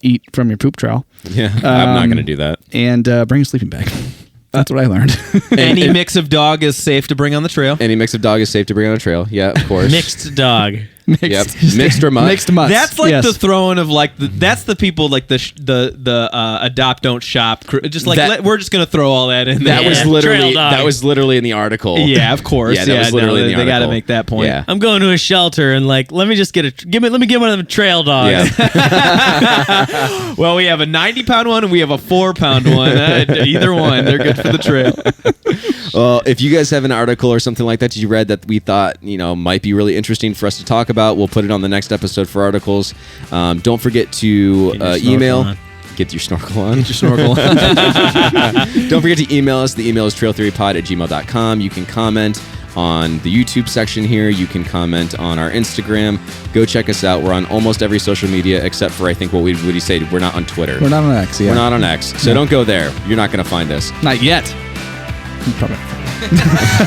eat from your poop trowel. Yeah, I'm not going to do that. And bring a sleeping bag. That's what I learned. Any mix of dog is safe to bring on the trail. Any mix of dog is safe to bring on a trail. Yeah, of course. Mixed dog. Yep. Mixed or mutt. Mixed mutts. That's like Yes. the throwing of like that's the people like the adopt don't shop just like That- we're just gonna throw all that in there. That was Yeah. literally Trail dog. that was literally in the article. Yeah, of course. Yeah, that was literally in the they got to article. make that point. Yeah. I'm going to a shelter and like, let me just get let me get one of the trail dogs. Yeah. Well, we have a 90-pound one and we have a 4-pound one. Either one, they're good for the trail. Well, if you guys have an article or something like that you read that we thought might be really interesting for us to talk about, we'll put it on the next episode for articles. Don't forget to Get your email. snorkel on. Get your snorkel on. Your snorkel. Don't forget to email us. The email is trailtheorypod@gmail.com. You can comment on the YouTube section here. You can comment on our Instagram. Go check us out. We're on almost every social media except for, I think, what would he say? We're not on Twitter. We're not on X. Yeah. We're not on X. So don't go there. You're not going to find us. Not yet. Probably.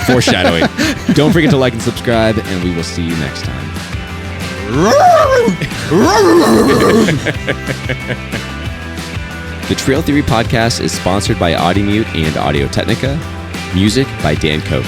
Foreshadowing. Don't forget to like and subscribe, and we will see you next time. The Trail Theory Podcast is sponsored by Audimute and Audio Technica. Music by Dan Koch.